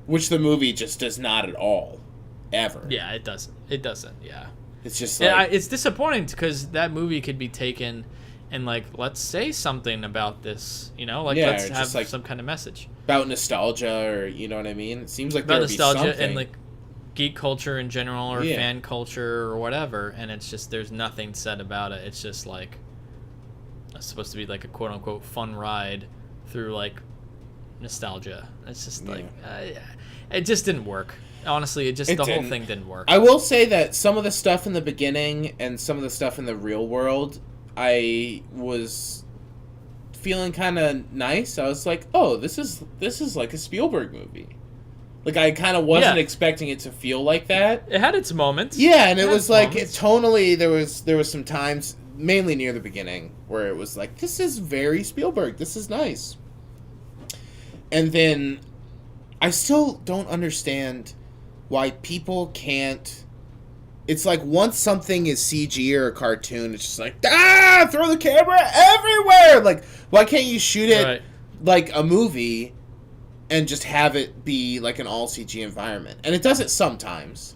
which the movie just does not at all, ever. Yeah, it doesn't. It doesn't. Yeah. It's just like it's disappointing because that movie could be taken and like, let's say something about this, you know, like let's have like some kind of message about nostalgia, or you know what I mean. It seems like about there would nostalgia be something. And like geek culture in general, or fan culture or whatever, and it's just there's nothing said about it. It's just like it's supposed to be like a quote unquote fun ride through like nostalgia. It's just like it just didn't work. Honestly, the whole thing didn't work. I will say that some of the stuff in the beginning and some of the stuff in the real world, I was feeling kind of nice. I was like, oh, this is like a Spielberg movie. Like, I kind of wasn't expecting it to feel like that. It had its moments. Yeah, and it was like tonally there was some times, mainly near the beginning, where it was like, this is very Spielberg. This is nice. And then I still don't understand why people can't. It's like once something is CG or a cartoon, it's just like, throw the camera everywhere. Like, why can't you shoot it like a movie and just have it be like an all CG environment? And it does it sometimes.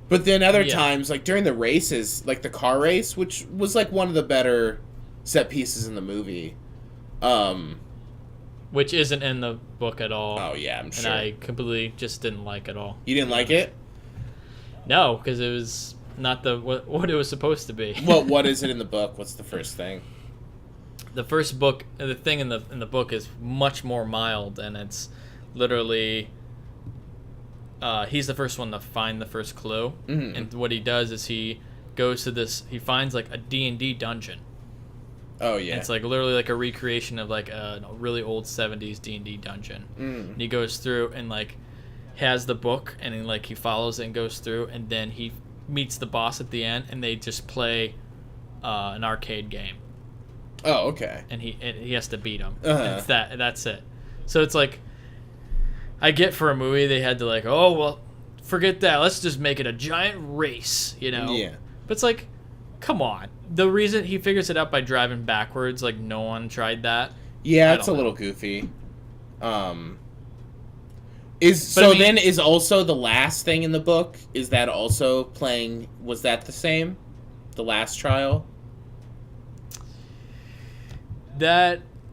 But then other times, like during the races, like the car race, which was like one of the better set pieces in the movie. Which isn't in the book at all. Oh, yeah, I'm sure. And I completely just didn't like at all. You didn't like it? No, because it was not what it was supposed to be. What is it in the book? What's the first thing? The first book, the thing in the book is much more mild, and it's literally he's the first one to find the first clue. Mm-hmm. And what he does is he goes to he finds like a D&D dungeon. Oh, yeah. And it's like literally like a recreation of like a really old 70s D&D dungeon. And he goes through and like has the book, and he follows it and goes through, and then he meets the boss at the end, and they just play an arcade game. Oh, okay. And he has to beat him. Uh-huh. And that's it. So it's like, I get for a movie they had to like, oh well, forget that. Let's just make it a giant race, you know? Yeah. But it's like, come on. The reason he figures it out by driving backwards, like no one tried that. Yeah, it's a little goofy. Then is also the last thing in the book, is that also playing, was that the same? The last trial?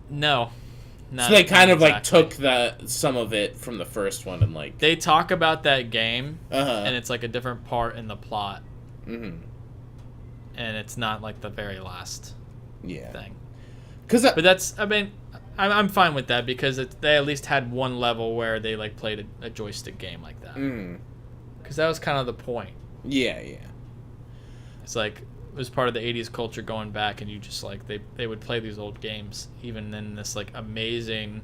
No. So they kind of like took some of it from the first one and like... They talk about that game, and it's like a different part in the plot. Mm-hmm. And it's not like the very last thing. But that's, I mean, I'm fine with that because they at least had one level where they like played a joystick game like that. Because that was kind of the point. Yeah. It's like, it was part of the 80s culture going back, and you just like, they would play these old games even in this like amazing...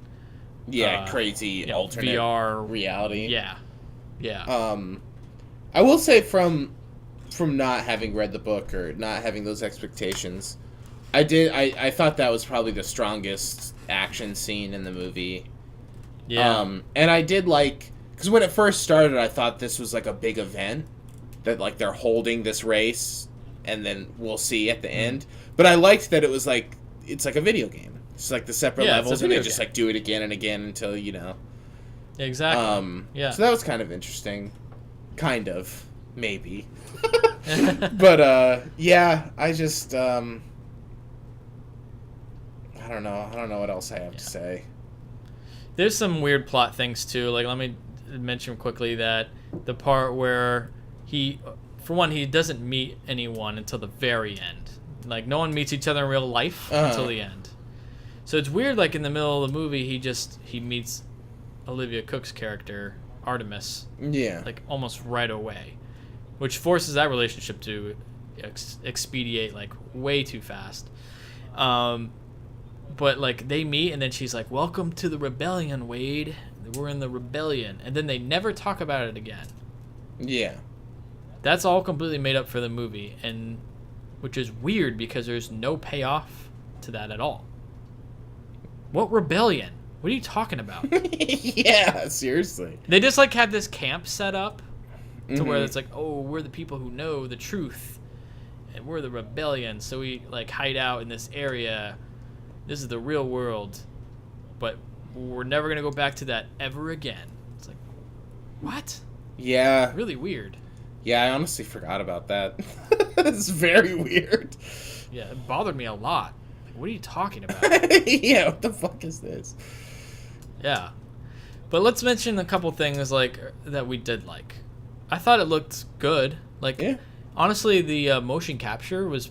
crazy alternate VR reality. Yeah. I will say from not having read the book or not having those expectations, I thought that was probably the strongest action scene in the movie. Yeah. And I did like, because when it first started, I thought this was like a big event, that like they're holding this race and then we'll see at the end. But I liked that it was like, it's like a video game. It's like the separate levels, and they just like do it again and again until, you know. Exactly. So that was kind of interesting. Kind of. Maybe. But, yeah, I just, I don't know. I don't know what else I have to say. There's some weird plot things, too. Like, let me mention quickly that the part where he doesn't meet anyone until the very end. Like, no one meets each other in real life until the end. So it's weird, like, in the middle of the movie, he meets Olivia Cook's character, Artemis. Yeah. Like, almost right away. which forces that relationship to expedite like way too fast. But like they meet, and then she's like, "Welcome to the rebellion, Wade. We're in the rebellion," and then they never talk about it again. Yeah. That's all completely made up for the movie, and which is weird because there's no payoff to that at all. What rebellion? What are you talking about? Yeah, seriously. They just like have this camp set up to where Mhm. it's like, oh, we're the people who know the truth, and we're the rebellion, so we like hide out in this area. This is the real world, but we're never gonna go back to that ever again. It's like, what? Yeah. Really weird. Yeah, I honestly forgot about that. It's very weird. Yeah, it bothered me a lot. Like, what are you talking about? Yeah, what the fuck is this? Yeah. But let's mention a couple things like that we did like. I thought it looked good. Like, Yeah. honestly, the motion capture was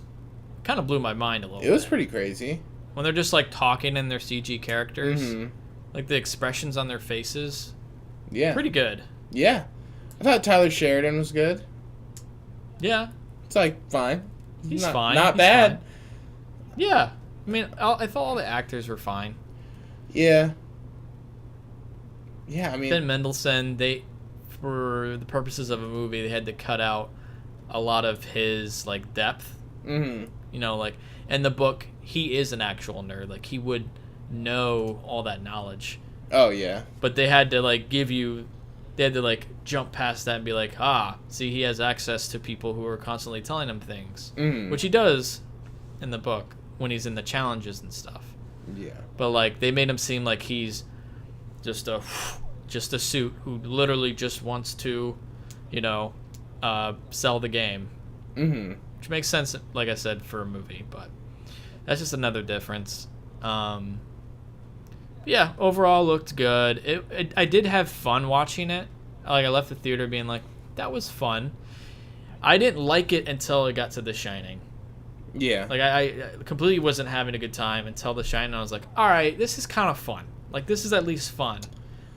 kind of blew my mind a little bit. It was pretty crazy. When they're just like talking in their CG characters, Mhm. like the expressions on their faces, Yeah. pretty good. Yeah. I thought Tyler Sheridan was good. Yeah, It's like fine. he's not, fine. Not He's bad. fine. Yeah, I mean, I thought all the actors were fine. Yeah. Yeah, I mean. Ben Mendelsohn, for the purposes of a movie, they had to cut out a lot of his like depth. Mhm. You know, like in the book, he is an actual nerd. Like he would know all that knowledge. Oh yeah. But they had to like they had to like jump past that and be like, see, he has access to people who are constantly telling him things, Mhm. which he does in the book when he's in the challenges and stuff. Yeah. But like they made him seem like he's just a suit who literally just wants to, sell the game, Mhm. which makes sense, like I said, for a movie. But that's just another difference. Yeah, overall looked good. I did have fun watching it. Like I left the theater being like, that was fun. I didn't like it until it got to The Shining. Yeah. Like I completely wasn't having a good time until The Shining. I was like, all right, this is kind of fun. Like this is at least fun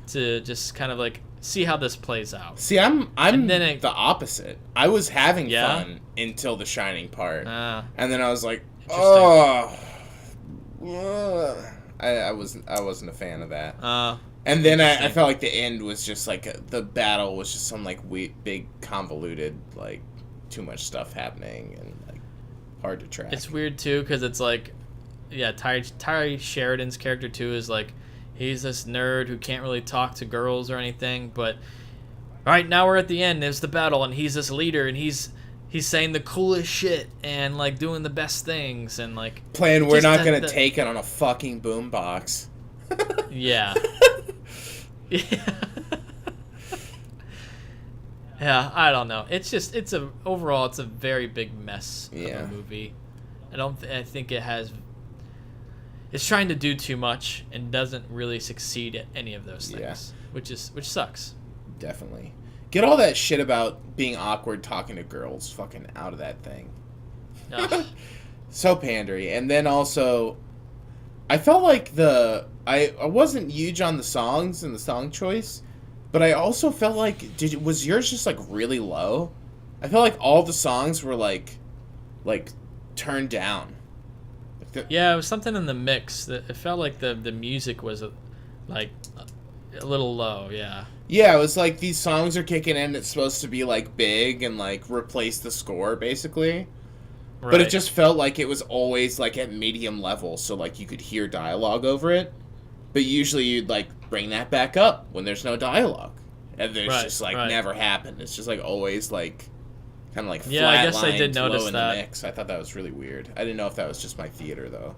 to just kind of like see how this plays out. See, I'm And then the opposite. I was having Yeah? fun until the Shining part, Ah. and then I was like, Interesting. oh, I wasn't a fan of that. And then I interesting. felt like the end was just like the battle was just some like big convoluted like too much stuff happening and like hard to track. It's weird too because it's like, yeah, Ty Sheridan's character too is like, he's this nerd who can't really talk to girls or anything. But all right, now we're at the end. There's the battle, and he's this leader, and he's saying the coolest shit and like doing the best things and like playing. We're just not that- gonna that- take it on a fucking boombox. Yeah. Yeah, I don't know. It's overall it's a very big mess of Yeah. a movie. I think it's trying to do too much and doesn't really succeed at any of those things, which sucks. Definitely. Get all that shit about being awkward talking to girls fucking out of that thing. Ugh. So pandery. And then also, I felt like I wasn't huge on the songs and the song choice, but I also felt like, was yours just like really low? I felt like all the songs were like turned down. Yeah, it was something in the mix that it felt like the music was like a little low. Yeah. Yeah, it was like these songs are kicking in. It's supposed to be like big and like replace the score basically. Right. But it just felt like it was always like at medium level, so like you could hear dialogue over it. But usually you'd like bring that back up when there's no dialogue, and there's just like never happened. It's just like always like kind of like Yeah, I guess I flatlined, did low notice in that. the mix. I thought that was really weird. I didn't know if that was just my theater though.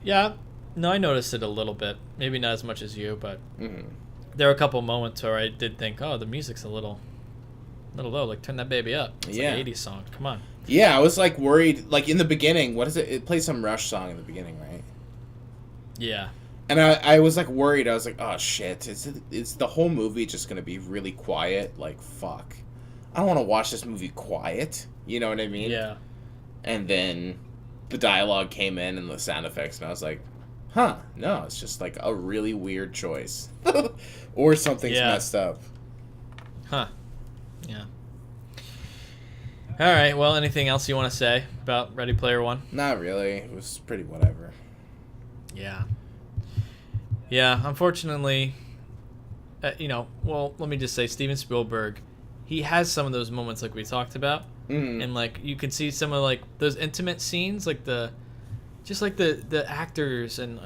Yeah. No, I noticed it a little bit. Maybe not as much as you, but Mm-hmm. there were a couple moments where I did think, oh, the music's a little low. Like, turn that baby up. It's Yeah. like an 80s song. Come on. Yeah, I was like worried. Like in the beginning, what is it? It plays some Rush song in the beginning, right? Yeah. And I was like worried. I was like, oh shit, is the whole movie just gonna be really quiet? Like fuck, I don't want to watch this movie quiet. You know what I mean? Yeah. And then the dialogue came in and the sound effects, and I was like, huh, no, it's just like a really weird choice, or something's Yeah. messed up. Huh. Yeah. All right. Well, anything else you want to say about Ready Player One? Not really. It was pretty whatever. Yeah. Yeah. Unfortunately, well, let me just say, Steven Spielberg, he has some of those moments like we talked about, and like you can see some of like those intimate scenes, like the actors and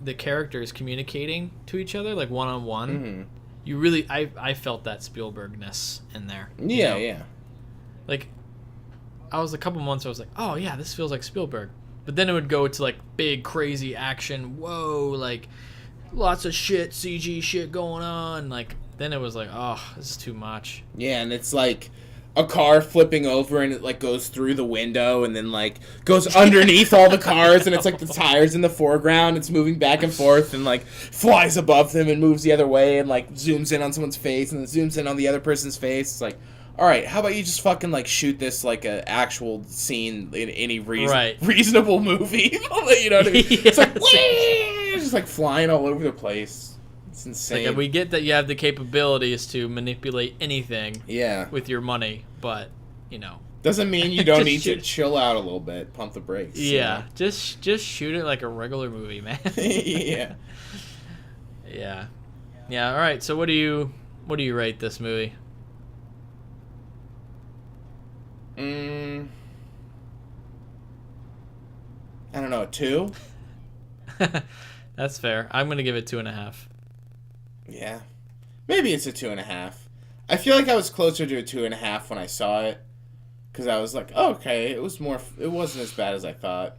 the characters communicating to each other, like one on one. You really, I felt that Spielbergness in there. Yeah, yeah. Like, I was a couple months, I was like, oh yeah, this feels like Spielberg. But then it would go to like big crazy action, whoa, like lots of shit, CG shit going on. Like then it was like, oh, this is too much. Yeah, and it's like a car flipping over and it like goes through the window and then like goes underneath all the cars and it's like the tires in the foreground. It's moving back and forth and like flies above them and moves the other way and like zooms in on someone's face and then zooms in on the other person's face. It's like, all right, how about you just fucking like shoot this like an actual scene in any reasonable movie? You know what I mean? Yes. It's like, it's just like flying all over the place. It's insane. Like, we get that you have the capabilities to manipulate anything with your money, but, doesn't mean you don't need to chill out a little bit, pump the brakes. Yeah, just shoot it like a regular movie, man. Yeah. Yeah. Yeah, all right. So what do you rate this movie? I don't know, 2? That's fair. I'm going to give it 2.5. Yeah. Maybe it's a 2.5. I feel like I was closer to a 2.5 when I saw it. Because I was like, oh, okay, it wasn't as bad as I thought.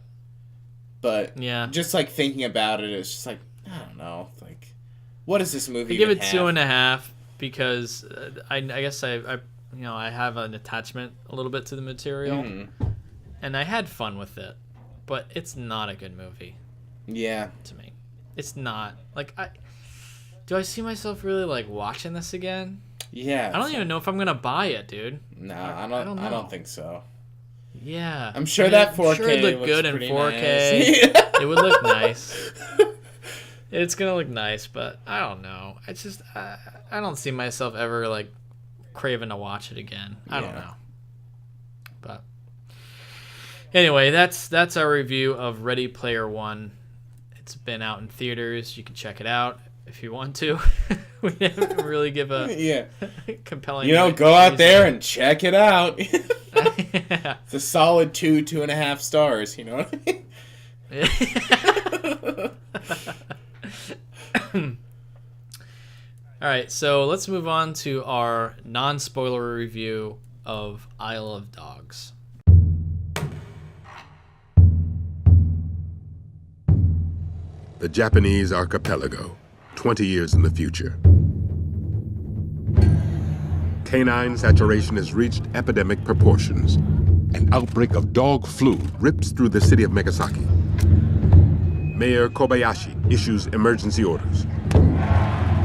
But yeah, just like thinking about it, it's just like, I don't know. Like, what is this movie? I give it 2.5 because I guess I have an attachment a little bit to the material. And I had fun with it. But it's not a good movie. Yeah. To me. It's not. Like, do I see myself really, like, watching this again? Yeah. I don't even know if I'm going to buy it, dude. No, I don't think so. Yeah. I'm sure that 4K it'd look good in 4K. Nice. It would look nice. It's going to look nice, but I don't know. It's just, I don't see myself ever, like, craving to watch it again. I don't know. But anyway, that's our review of Ready Player One. It's been out in theaters. You can check it out if you want to. We didn't really give a compelling. Go out there and check it out. It's a solid 2.5 stars. You know what I mean? All right, so let's move on to our non-spoiler review of Isle of Dogs. The Japanese archipelago, 20 years in the future. Canine saturation has reached epidemic proportions. An outbreak of dog flu rips through the city of Megasaki. Mayor Kobayashi issues emergency orders,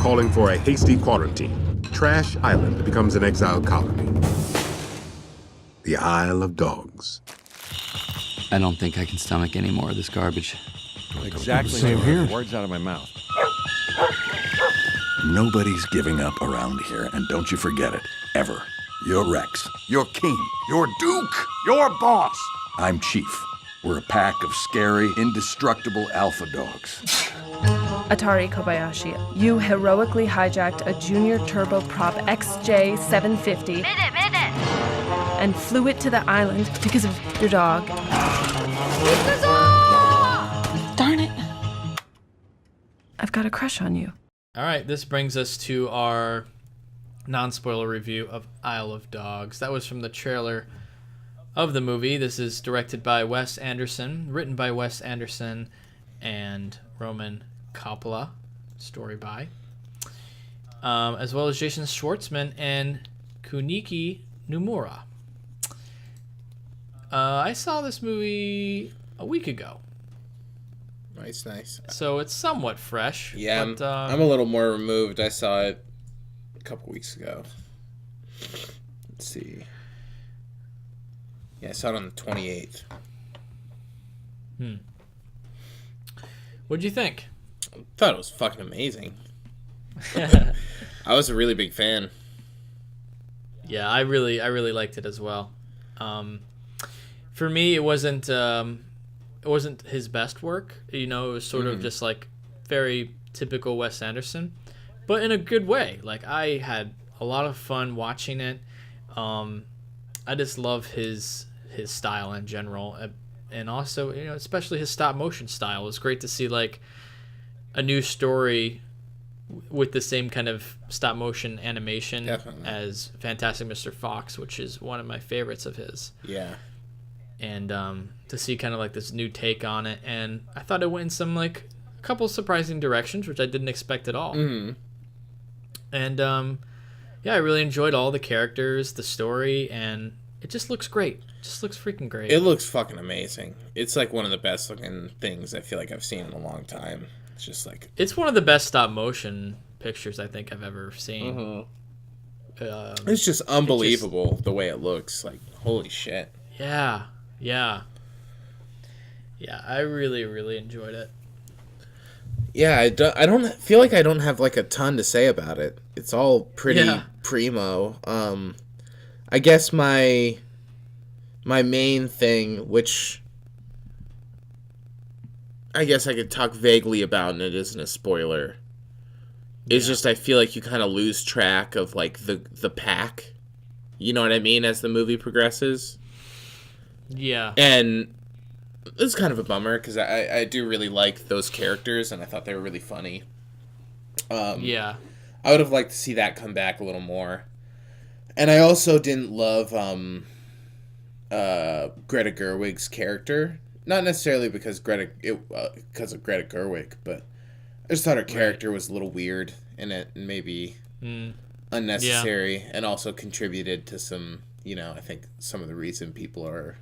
calling for a hasty quarantine. Trash Island becomes an exile colony. The Isle of Dogs. I don't think I can stomach any more of this garbage. Exactly. Same here. Words out of my mouth. Nobody's giving up around here, and don't you forget it, ever. You're Rex. You're King. You're Duke. You're Boss. I'm Chief. We're a pack of scary, indestructible alpha dogs. Atari Kobayashi, you heroically hijacked a junior turboprop XJ750 and flew it to the island because of your dog. Darn it. I've got a crush on you. All right, this brings us to our non-spoiler review of Isle of Dogs. That was from the trailer of the movie. This is directed by Wes Anderson, written by Wes Anderson and Roman Coppola, story by, as well as Jason Schwartzman and Kuniki Nomura. I saw this movie a week ago. Nice. So it's somewhat fresh. Yeah, but, I'm a little more removed. I saw it a couple weeks ago. Let's see. Yeah, I saw it on the 28th. What'd you think? I thought it was fucking amazing. I was a really big fan. Yeah, I really liked it as well. For me, it wasn't his best work. You know, it was sort of just like very typical Wes Anderson, but in a good way. Like, I had a lot of fun watching it. I just love his style in general, and also, you know, especially his stop motion style. It was great to see like a new story with the same kind of stop motion animation as Fantastic Mr. Fox, which is one of my favorites of his. Yeah. And to see kind of like this new take on it, and I thought it went in some like a couple surprising directions, which I didn't expect at all. And yeah, I really enjoyed all the characters, the story, and it just looks great. It just looks freaking great. It looks fucking amazing. It's like one of the best looking things I feel like I've seen in a long time. It's just like... It's one of the best stop motion pictures I think I've ever seen. It's just unbelievable the way it looks. Like, holy shit. Yeah. I really enjoyed it. Yeah, I don't feel like I don't have like a ton to say about it. It's all pretty primo. I guess my main thing, which I guess I could talk vaguely about, and it isn't a spoiler, is just I feel like you kind of lose track of like the pack. You know what I mean? As the movie progresses. Yeah. And it's kind of a bummer because I do really like those characters, and I thought they were really funny. Yeah. I would have liked to see that come back a little more. And I also didn't love Greta Gerwig's character. Not necessarily because of Greta Gerwig, but I just thought her character was a little weird in it, and maybe unnecessary, and also contributed to some, you know, I think some of the reason people are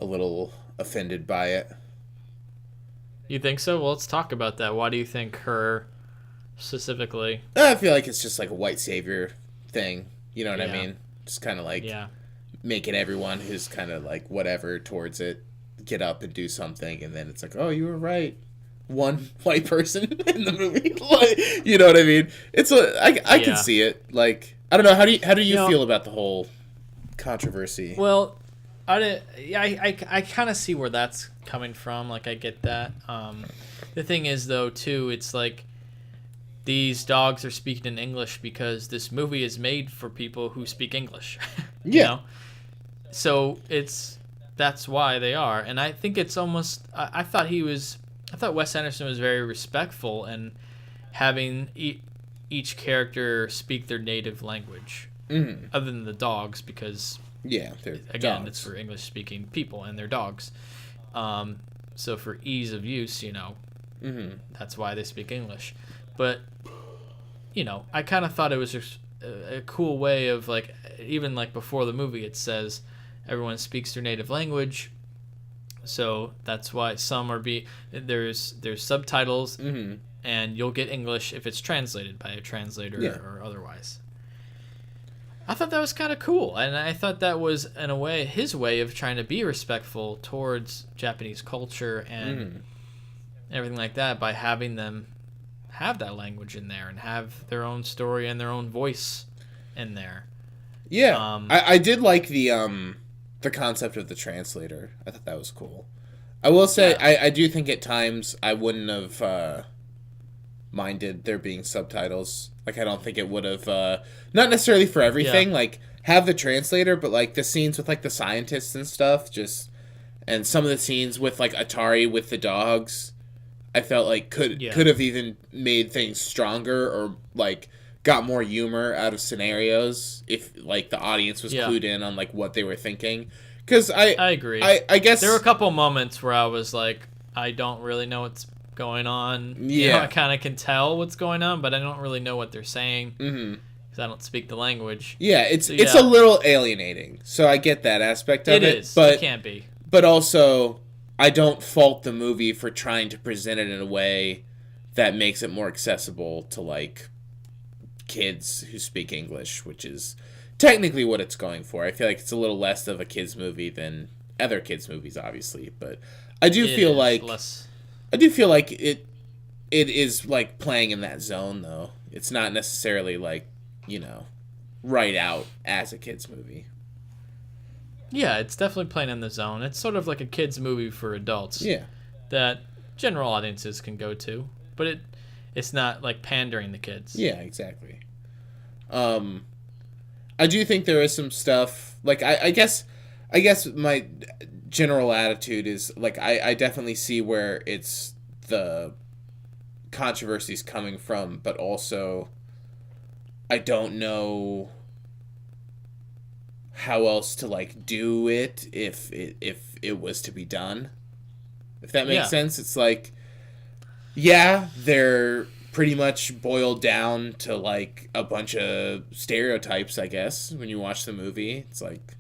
a little offended by it. You think so? Well, let's talk about that. Why do you think her specifically? I feel like it's just like a white savior thing. You know what I mean? Just kind of like making everyone who's kind of like whatever towards it get up and do something, and then it's like, oh, you were right. One white person in the movie. Like, you know what I mean? It's I can see it. Like, I don't know. How do you feel about the whole controversy? Well, I kind of see where that's coming from. Like, I get that. The thing is, though, too, it's like these dogs are speaking in English because this movie is made for people who speak English. You know? So that's why they are. And I think it's almost, I thought Wes Anderson was very respectful in having each character speak their native language, other than the dogs, because they're again, dogs. it's for English-speaking people and their dogs. So for ease of use, you know, that's why they speak English. But, you know, I kind of thought it was just a cool way of, like, even like before the movie, it says everyone speaks their native language. So that's why some are there's subtitles, and you'll get English if it's translated by a translator or otherwise. I thought that was kind of cool, and I thought that was, in a way, his way of trying to be respectful towards Japanese culture and everything like that, by having them have that language in there and have their own story and their own voice in there. Yeah, I did like the concept of the translator. I thought that was cool. I will say, I do think at times I wouldn't have minded there being subtitles. Like, I don't think it would have, not necessarily for everything, like, have the translator, but, like, the scenes with, like, the scientists and stuff, and some of the scenes with, like, Atari with the dogs, I felt like could have even made things stronger, or, like, got more humor out of scenarios if, like, the audience was clued in on, like, what they were thinking. Because I agree. I guess there were a couple moments where I was like, I don't really know what's going on. You know, I kind of can tell what's going on, but I don't really know what they're saying because I don't speak the language. Yeah, it's a little alienating. So I get that aspect of it. It is. But it can't be. But also, I don't fault the movie for trying to present it in a way that makes it more accessible to, like, kids who speak English, which is technically what it's going for. I feel like it's a little less of a kids movie than other kids movies, obviously, but I do feel like it is, like, playing in that zone, though. It's not necessarily, like, you know, write out as a kids movie. Yeah, it's definitely playing in the zone. It's sort of like a kids movie for adults. Yeah. That general audiences can go to, but it's not like pandering to kids. Yeah, exactly. I do think there is some stuff like I guess my general attitude is like I definitely see where it's the controversies coming from, but also I don't know how else to like do it if it was to be done. If that makes sense. It's like, yeah, they're pretty much boiled down to like a bunch of stereotypes, I guess, when you watch the movie. It's like,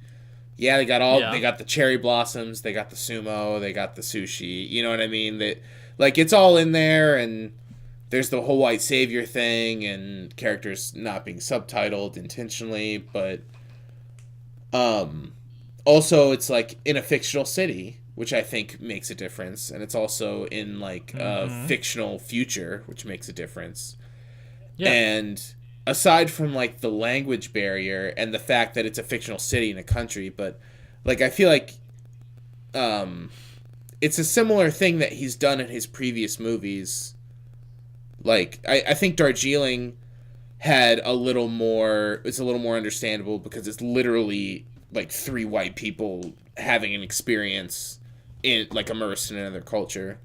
yeah, they got the cherry blossoms, they got the sumo, they got the sushi, you know what I mean? That like it's all in there, and there's the whole white savior thing and characters not being subtitled intentionally, but also it's like in a fictional city, which I think makes a difference, and it's also in like a fictional future, which makes a difference. Yeah. And aside from like the language barrier and the fact that it's a fictional city in a country, but like I feel like it's a similar thing that he's done in his previous movies. Like I think Darjeeling had it's a little more understandable because it's literally like three white people having an experience in like immersed in another culture.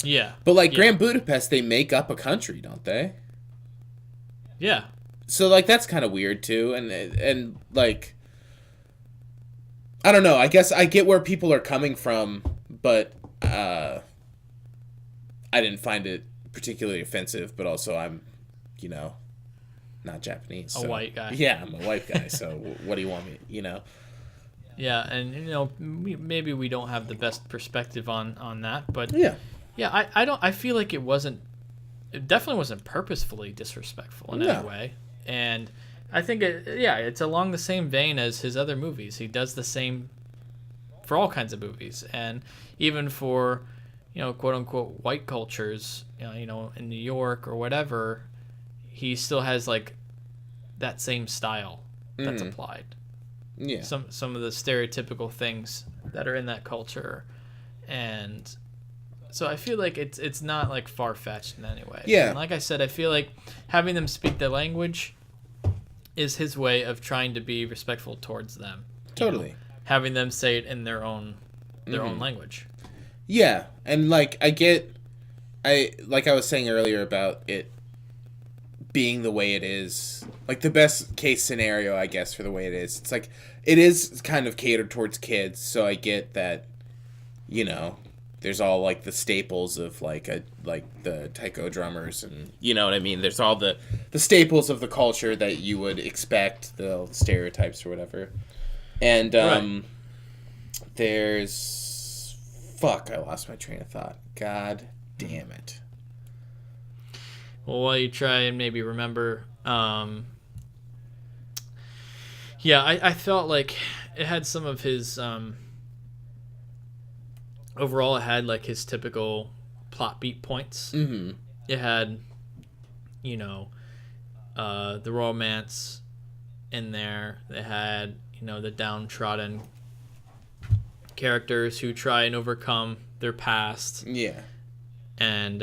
Yeah. But like Grand Budapest, they make up a country, don't they? Yeah. So like that's kind of weird too, and like I don't know. I guess I get where people are coming from, but I didn't find it particularly offensive. But also, I'm, not Japanese. So. A white guy. Yeah, I'm a white guy. So what do you want me? Yeah, and maybe we don't have the best perspective on that, but yeah, I feel like it definitely wasn't purposefully disrespectful in any way, and I think it's along the same vein as his other movies. He does the same for all kinds of movies, and even for quote unquote white cultures, in New York or whatever, he still has like that same style that's applied. Yeah. Some of the stereotypical things that are in that culture, and so I feel like it's not like far-fetched in any way. Yeah. And like I said, I feel like having them speak the language is his way of trying to be respectful towards them. Totally. Having them say it in their own language. Yeah, and like I was saying earlier about it being the way it is, like the best case scenario, I guess, for the way it is. It's like it is kind of catered towards kids, so I get that, there's all like the staples of like the taiko drummers, and you know what I mean. There's all the staples of the culture that you would expect, the stereotypes or whatever. And there's I lost my train of thought. God damn it. Well, while you try and maybe remember, I felt like it had some of his, overall it had like his typical plot beat points. Mm-hmm. It had, the romance in there. It had, the downtrodden characters who try and overcome their past. Yeah. And,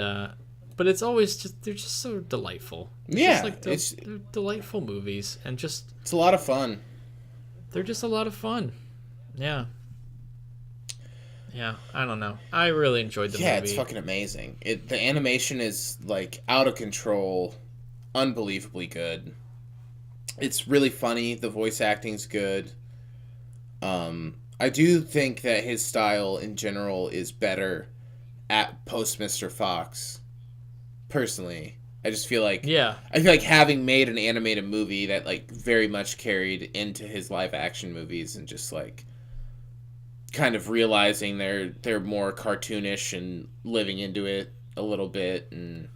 but it's always they're just so delightful. They're delightful movies, and it's a lot of fun. They're just a lot of fun. Yeah. Yeah, I don't know. I really enjoyed the movie. Yeah, it's fucking amazing. The animation is like out of control, unbelievably good. It's really funny. The voice acting's good. I do think that his style in general is better at post Mr. Fox. Personally, I just feel like having made an animated movie that like very much carried into his live action movies, and just like kind of realizing they're more cartoonish and living into it a little bit, and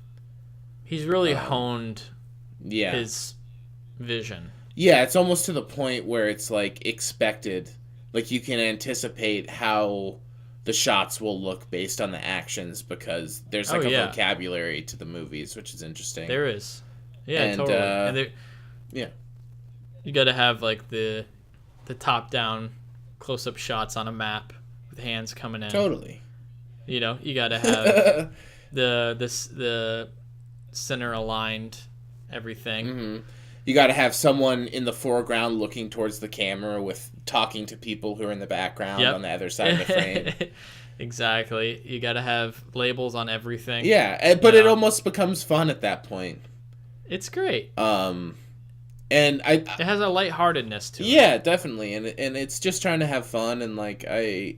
he's really honed his vision. Yeah, it's almost to the point where it's like expected, like you can anticipate how the shots will look based on the actions, because there's like a vocabulary to the movies, which is interesting. There is. Yeah, totally. You got to have like the top down close up shots on a map with hands coming in. Totally. You know, you got to have the center aligned everything. Mm-hmm. You got to have someone in the foreground looking towards the camera with talking to people who are in the background on the other side of the frame. Exactly. You got to have labels on everything. Yeah, but it almost becomes fun at that point. It's great. And it has a lightheartedness to it. Yeah, definitely. And it's just trying to have fun, and like I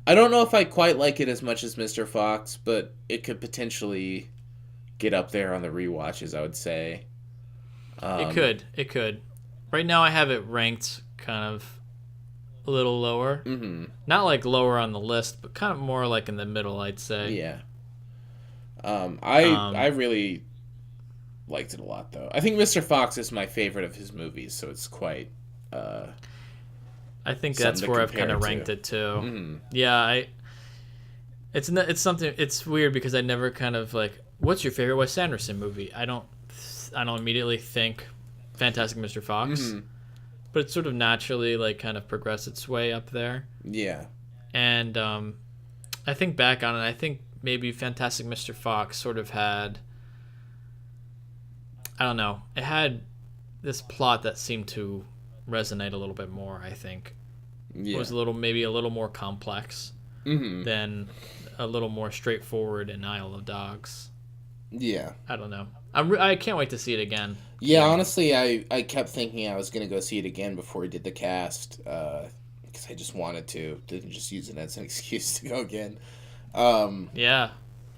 don't know if I quite like it as much as Mr. Fox, but it could potentially get up there on the rewatches, I would say. It could. Right now I have it ranked kind of a little lower. Mm-hmm. Not like lower on the list, but kind of more like in the middle, I'd say. Yeah. I really liked it a lot, though. I think Mr. Fox is my favorite of his movies, so it's quite... I think that's where I've kind of ranked it, too. Mm-hmm. Yeah, it's something... It's weird because I never kind of, like... What's your favorite Wes Anderson movie? I don't immediately think Fantastic Mr. Fox, Mm-hmm. but it sort of naturally like kind of progressed its way up there. Yeah. And I think back on it, I think maybe Fantastic Mr. Fox sort of had, I don't know, it had this plot that seemed to resonate a little bit more, I think. Yeah. It was maybe a little more complex than a little more straightforward in Isle of Dogs. Yeah. I don't know. I can't wait to see it again. Yeah, honestly, I kept thinking I was going to go see it again before we did the cast, because I just wanted to. Didn't just use it as an excuse to go again. Yeah.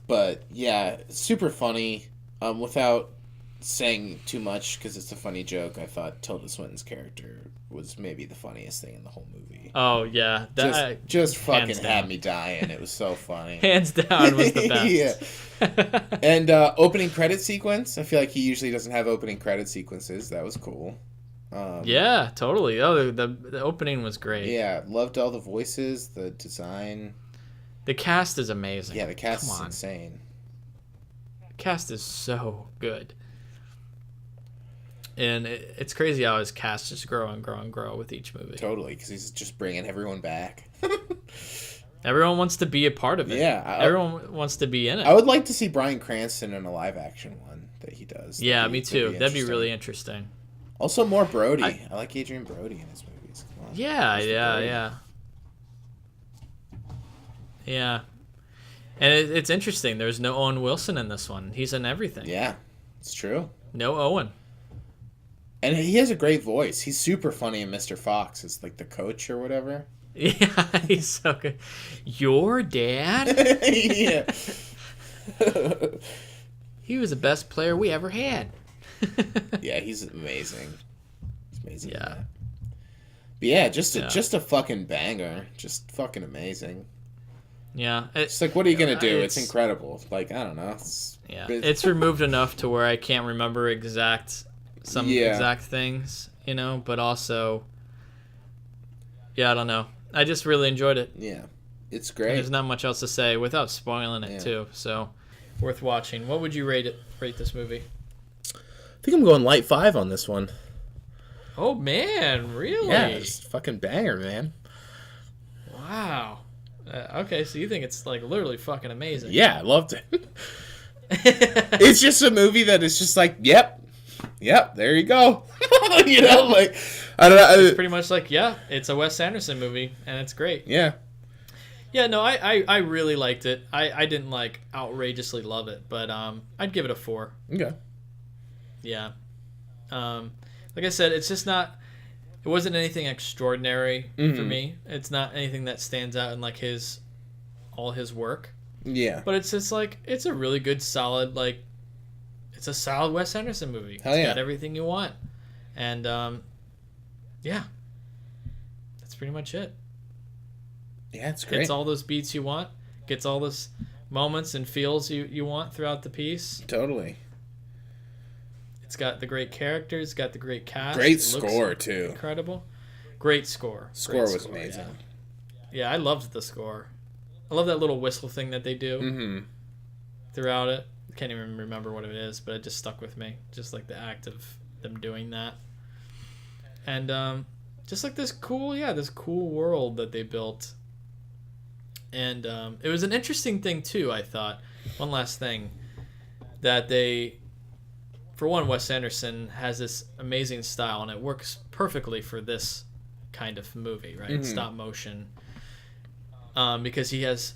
But, yeah, super funny. Without saying too much, because it's a funny joke, I thought Tilda Swinton's character was maybe the funniest thing in the whole movie. Oh, yeah. Just fucking had me dying. It was so funny. Hands down was the best. Yeah. And opening credit sequence, I feel like he usually doesn't have opening credit sequences. That was cool. Yeah, totally. Oh, the opening was great. Yeah, loved all the voices, the design. The cast is amazing. Yeah, the cast is insane. The cast is so good. And it's crazy how his cast just grow and grow and grow with each movie. Totally, because he's just bringing everyone back. Everyone wants to be a part of it. Yeah. Everyone wants to be in it. I would like to see Bryan Cranston in a live-action one that he does. Yeah, me too. That'd be really interesting. Also, more Brody. I like Adrian Brody in his movies. Come on. Yeah. And it's interesting. There's no Owen Wilson in this one. He's in everything. Yeah, it's true. No Owen. And he has a great voice. He's super funny in Mr. Fox. It's like the coach or whatever. Yeah, he's so good. Your dad? Yeah. He was the best player we ever had. Yeah, he's amazing. He's amazing. Yeah. But yeah, just a fucking banger. Just fucking amazing. Yeah. It's like, what are you going to do? It's incredible. Like, I don't know. It's removed enough to where I can't remember exact things, you know, but also, I don't know. I just really enjoyed it. Yeah, it's great. And there's not much else to say without spoiling it too, so worth watching. What would you rate this movie? I think I'm going light 5 on this one. Oh man, really? Yeah, it's fucking banger, man. Wow. Okay, so you think it's like literally fucking amazing? Yeah, I loved it. It's just a movie that is just like, yep, there you go. You know, like, I don't know. It's pretty much like, it's a Wes Anderson movie, and it's great. Yeah. Yeah, no, I really liked it. I didn't, like, outrageously love it, but I'd give it a 4. Okay. Yeah. Like I said, it's just not... It wasn't anything extraordinary for me. It's not anything that stands out in, like, all his work. Yeah. But it's just, like, it's a really good, solid, like... It's a solid Wes Anderson movie. Hell yeah. It's got everything you want. And, yeah. That's pretty much it. Yeah, it's great. Gets all those beats you want. Gets all those moments and feels you want throughout the piece. Totally. It's got the great characters. It's got the great cast. Great score, too. Incredible. Great score. Score was amazing. Yeah, I loved the score. I love that little whistle thing that they do throughout it. I can't even remember what it is, but it just stuck with me. Just like the act of them doing that. And just like this cool world that they built. And it was an interesting thing too, I thought. One last thing, that for one, Wes Anderson has this amazing style, and it works perfectly for this kind of movie, right? Mm-hmm. Stop motion, because he has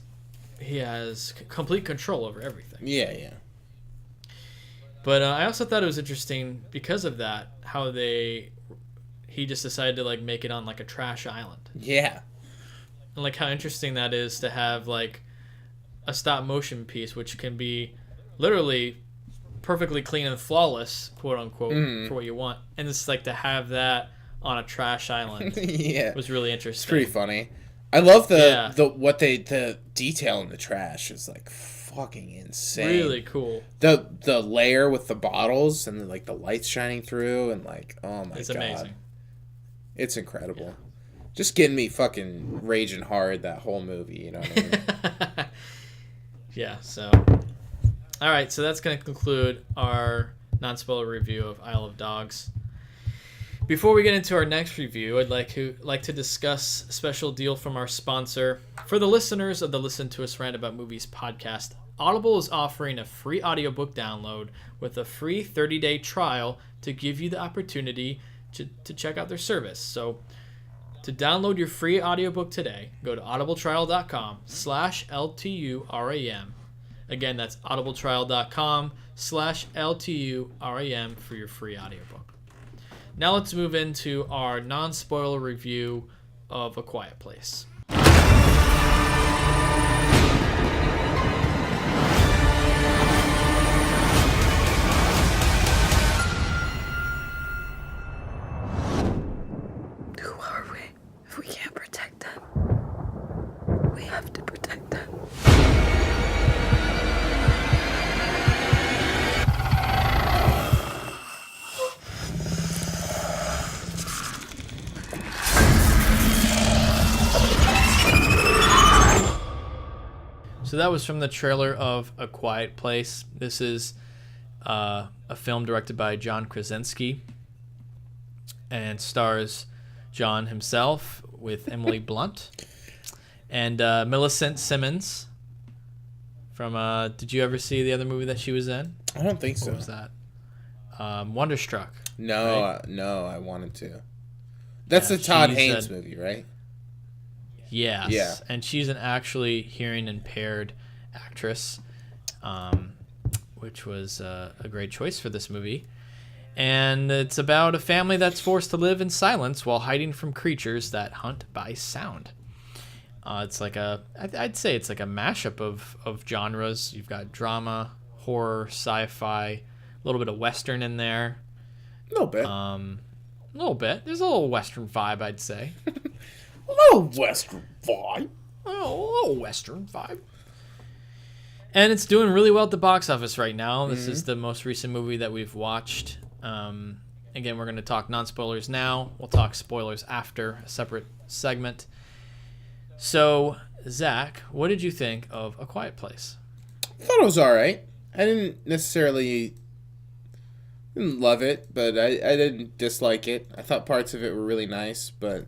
complete control over everything. Yeah. But I also thought it was interesting because of that, how he just decided to like make it on like a trash island. Yeah. And like how interesting that is to have like a stop motion piece, which can be literally perfectly clean and flawless, quote unquote, for what you want, and it's like to have that on a trash island. Yeah, was really interesting. It's pretty funny. I love the detail in the trash is like fucking insane. Really cool. The layer with the bottles and like the lights shining through and like, oh my god, it's amazing. It's incredible. Yeah. Just getting me fucking raging hard that whole movie. You know what I mean? Yeah. So, all right. So that's gonna conclude our non-spoiler review of Isle of Dogs. Before we get into our next review, I'd like to discuss a special deal from our sponsor. For the listeners of the Listen to Us Rant About Movies podcast, Audible is offering a free audiobook download with a free 30-day trial to give you the opportunity to check out their service. So to download your free audiobook today, go to audibletrial.com/LTURAM. Again, that's audibletrial.com/LTURAM for your free audiobook. Now let's move into our non-spoiler review of A Quiet Place. Who are we if we can't protect them? We have to protect them. So that was from the trailer of A Quiet Place. This is a film directed by John Krasinski and stars John himself with Emily Blunt and Millicent Simmons from did you ever see the other movie that she was in? I don't think so. What was that? Wonderstruck. No, right? No, I wanted to. That's the Todd Haynes movie, right? Yes. Yeah. And she's an actually hearing impaired actress, which was a great choice for this movie. And it's about a family that's forced to live in silence while hiding from creatures that hunt by sound. It's like I'd say it's like a mashup of genres. You've got drama, horror, sci-fi, a little bit of Western in there. A little bit. There's a little Western vibe, I'd say. A little Western vibe. A little Western vibe. And it's doing really well at the box office right now. This is the most recent movie that we've watched. Again, we're going to talk non-spoilers now. We'll talk spoilers after, a separate segment. So, Zach, what did you think of A Quiet Place? I thought it was all right. I didn't love it, but I didn't dislike it. I thought parts of it were really nice, but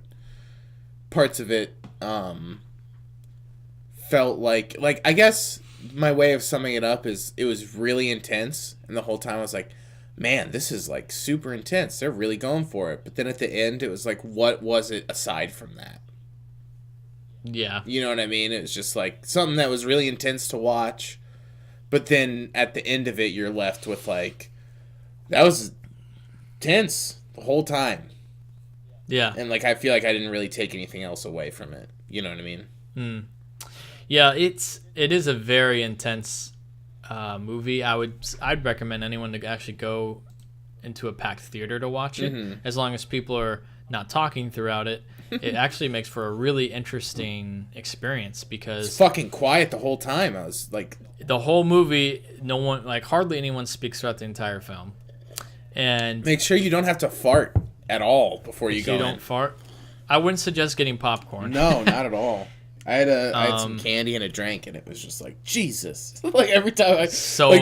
parts of it felt like I guess my way of summing it up is it was really intense, and the whole time I was like, man, this is like super intense. They're really going for it. But then at the end, it was like, what was it aside from that? Yeah. You know what I mean? It was just like something that was really intense to watch, but then at the end of it, you're left with like, that was tense the whole time. Yeah. And like I feel like I didn't really take anything else away from it. You know what I mean? Yeah, it is a very intense movie. I'd recommend anyone to actually go into a packed theater to watch it. As long as people are not talking throughout it. It actually makes for a really interesting experience because it's fucking quiet the whole time. I was like, the whole movie, hardly anyone speaks throughout the entire film. And make sure you don't have to fart at all before you go in. Don't fart. I wouldn't suggest getting popcorn. No, not at all. I had some candy and a drink, and it was just like, Jesus. Like, every time I loud,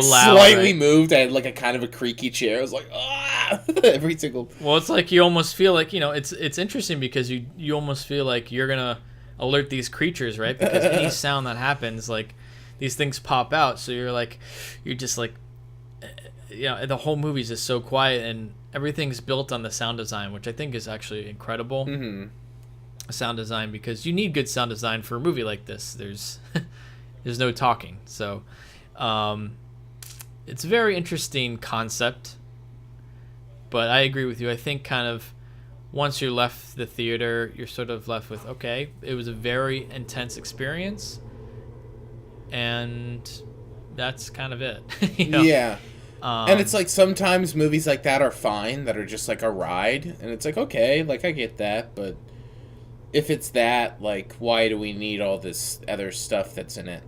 slightly right? moved, I had like a kind of a creaky chair. I was like, ah! Every single... Well, it's like you almost feel like, it's interesting because you almost feel like you're going to alert these creatures, right? Because any sound that happens, like, these things pop out. So you're just like, the whole movie is just so quiet, and everything's built on the sound design, which I think is actually incredible. Mm-hmm. Sound design, because you need good sound design for a movie like this. There's no talking, so it's a very interesting concept. But I agree with you. I think kind of once you left the theater, you're sort of left with, okay, it was a very intense experience, and that's kind of it. Yeah. And it's like sometimes movies like that are fine, that are just like a ride, and it's like, okay, like I get that, but if it's that, like, why do we need all this other stuff that's in it?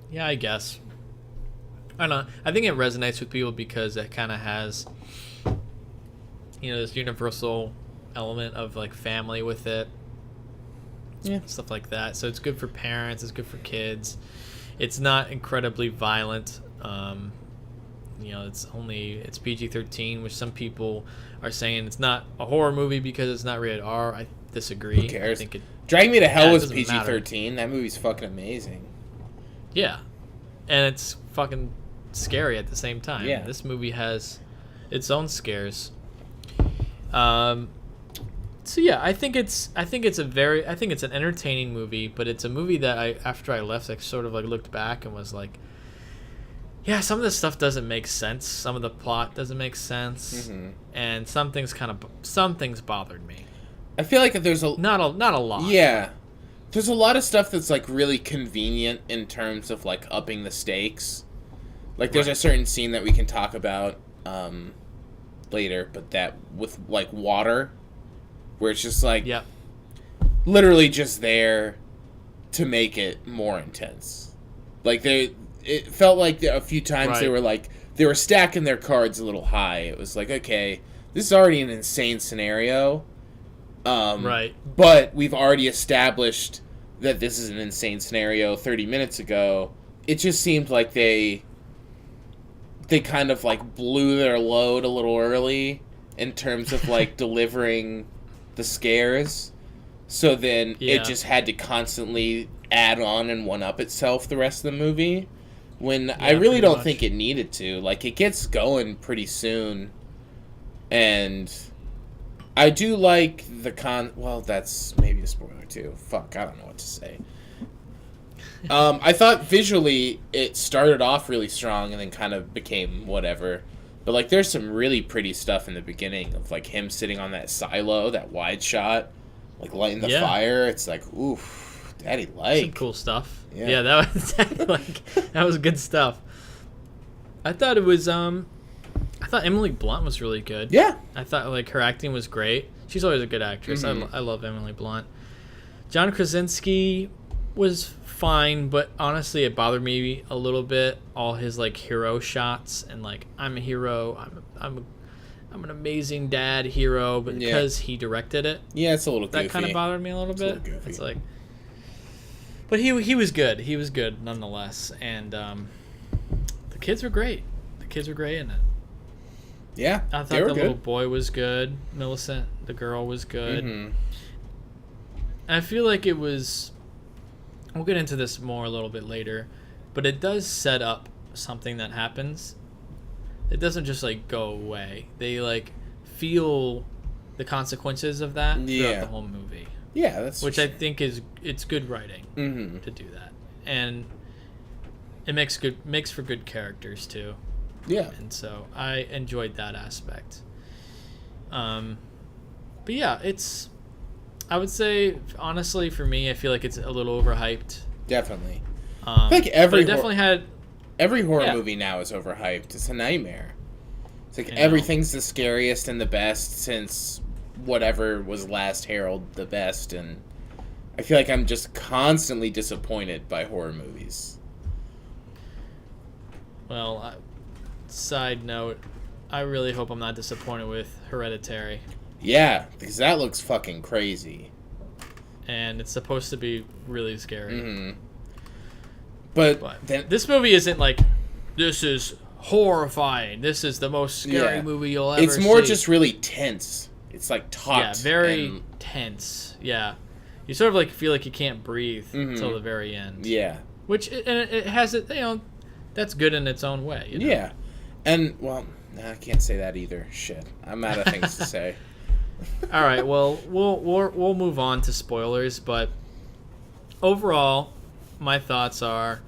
Yeah, I guess. I don't know. I think it resonates with people because it kind of has, this universal element of, like, family with it. Yeah. Stuff like that. So it's good for parents. It's good for kids. It's not incredibly violent. It's PG-13, which some people are saying it's not a horror movie because it's not rated R. I disagree. Who cares? I think Drag Me to Hell was doesn't PG-13. That movie's fucking amazing. Yeah. And it's fucking scary at the same time. Yeah. This movie has its own scares. So yeah, I think it's an entertaining movie, but it's a movie that after I left, I sort of like looked back and was like, yeah, some of this stuff doesn't make sense. Some of the plot doesn't make sense, Mm-hmm. and some things bothered me. I feel like there's not a lot. Yeah, there's a lot of stuff that's like really convenient in terms of like upping the stakes. Like there's a certain scene that we can talk about later, but that with like water, where it's just like literally just there to make it more intense. Like it felt like a few times they were stacking their cards a little high. It was like, okay, this is already an insane scenario. But we've already established that this is an insane scenario 30 minutes ago. It just seemed like they kind of like blew their load a little early in terms of like delivering the scares. So then it just had to constantly add on and one up itself the rest of the movie. When I really don't think it needed to. Like, it gets going pretty soon. And I do like the well, that's maybe a spoiler too. Fuck, I don't know what to say. I thought visually it started off really strong and then kind of became whatever. But, like, there's some really pretty stuff in the beginning of, like, him sitting on that silo, that wide shot, like, lighting the fire. It's like, oof. Daddy like some cool stuff. Yeah, that was good stuff. I thought Emily Blunt was really good. Yeah, I thought like her acting was great. She's always a good actress. Mm-hmm. I love Emily Blunt. John Krasinski was fine, but honestly, it bothered me a little bit. All his like hero shots and like I'm a hero. I'm an amazing dad hero, but because he directed it, it's a little goofy. That kind of bothered me a little bit. It's like. But he was good. He was good nonetheless, and the kids were great. The kids were great in it. Yeah, I thought the little boy was good. Millicent, the girl, was good. Mm-hmm. I feel like it was. We'll get into this more a little bit later, but it does set up something that happens. It doesn't just like go away. They like feel the consequences of that throughout the whole movie. Yeah, that's which I think it's good writing to do that, and it makes for good characters too. Yeah, and so I enjoyed that aspect. But yeah, I would say honestly for me, I feel like it's a little overhyped. Definitely. I think every horror Yeah. movie now is overhyped. It's a nightmare. It's like everything's the scariest and the best since whatever was last Harold the best, and I feel like I'm just constantly disappointed by horror movies. Well, side note, I really hope I'm not disappointed with Hereditary. Yeah, because that looks fucking crazy. and it's supposed to be really scary. Mm-hmm. But then, this movie isn't like, this is horrifying. This is the most scary movie you'll ever see. It's more just really tense. It's like taut. Yeah, very tense. Yeah. You sort of like feel like you can't breathe until the very end. Yeah. Which, it has it, that's good in its own way. Yeah. And, well, I can't say that either. Shit. I'm out of things to say. All right, well, we'll move on to spoilers, but overall, my thoughts are,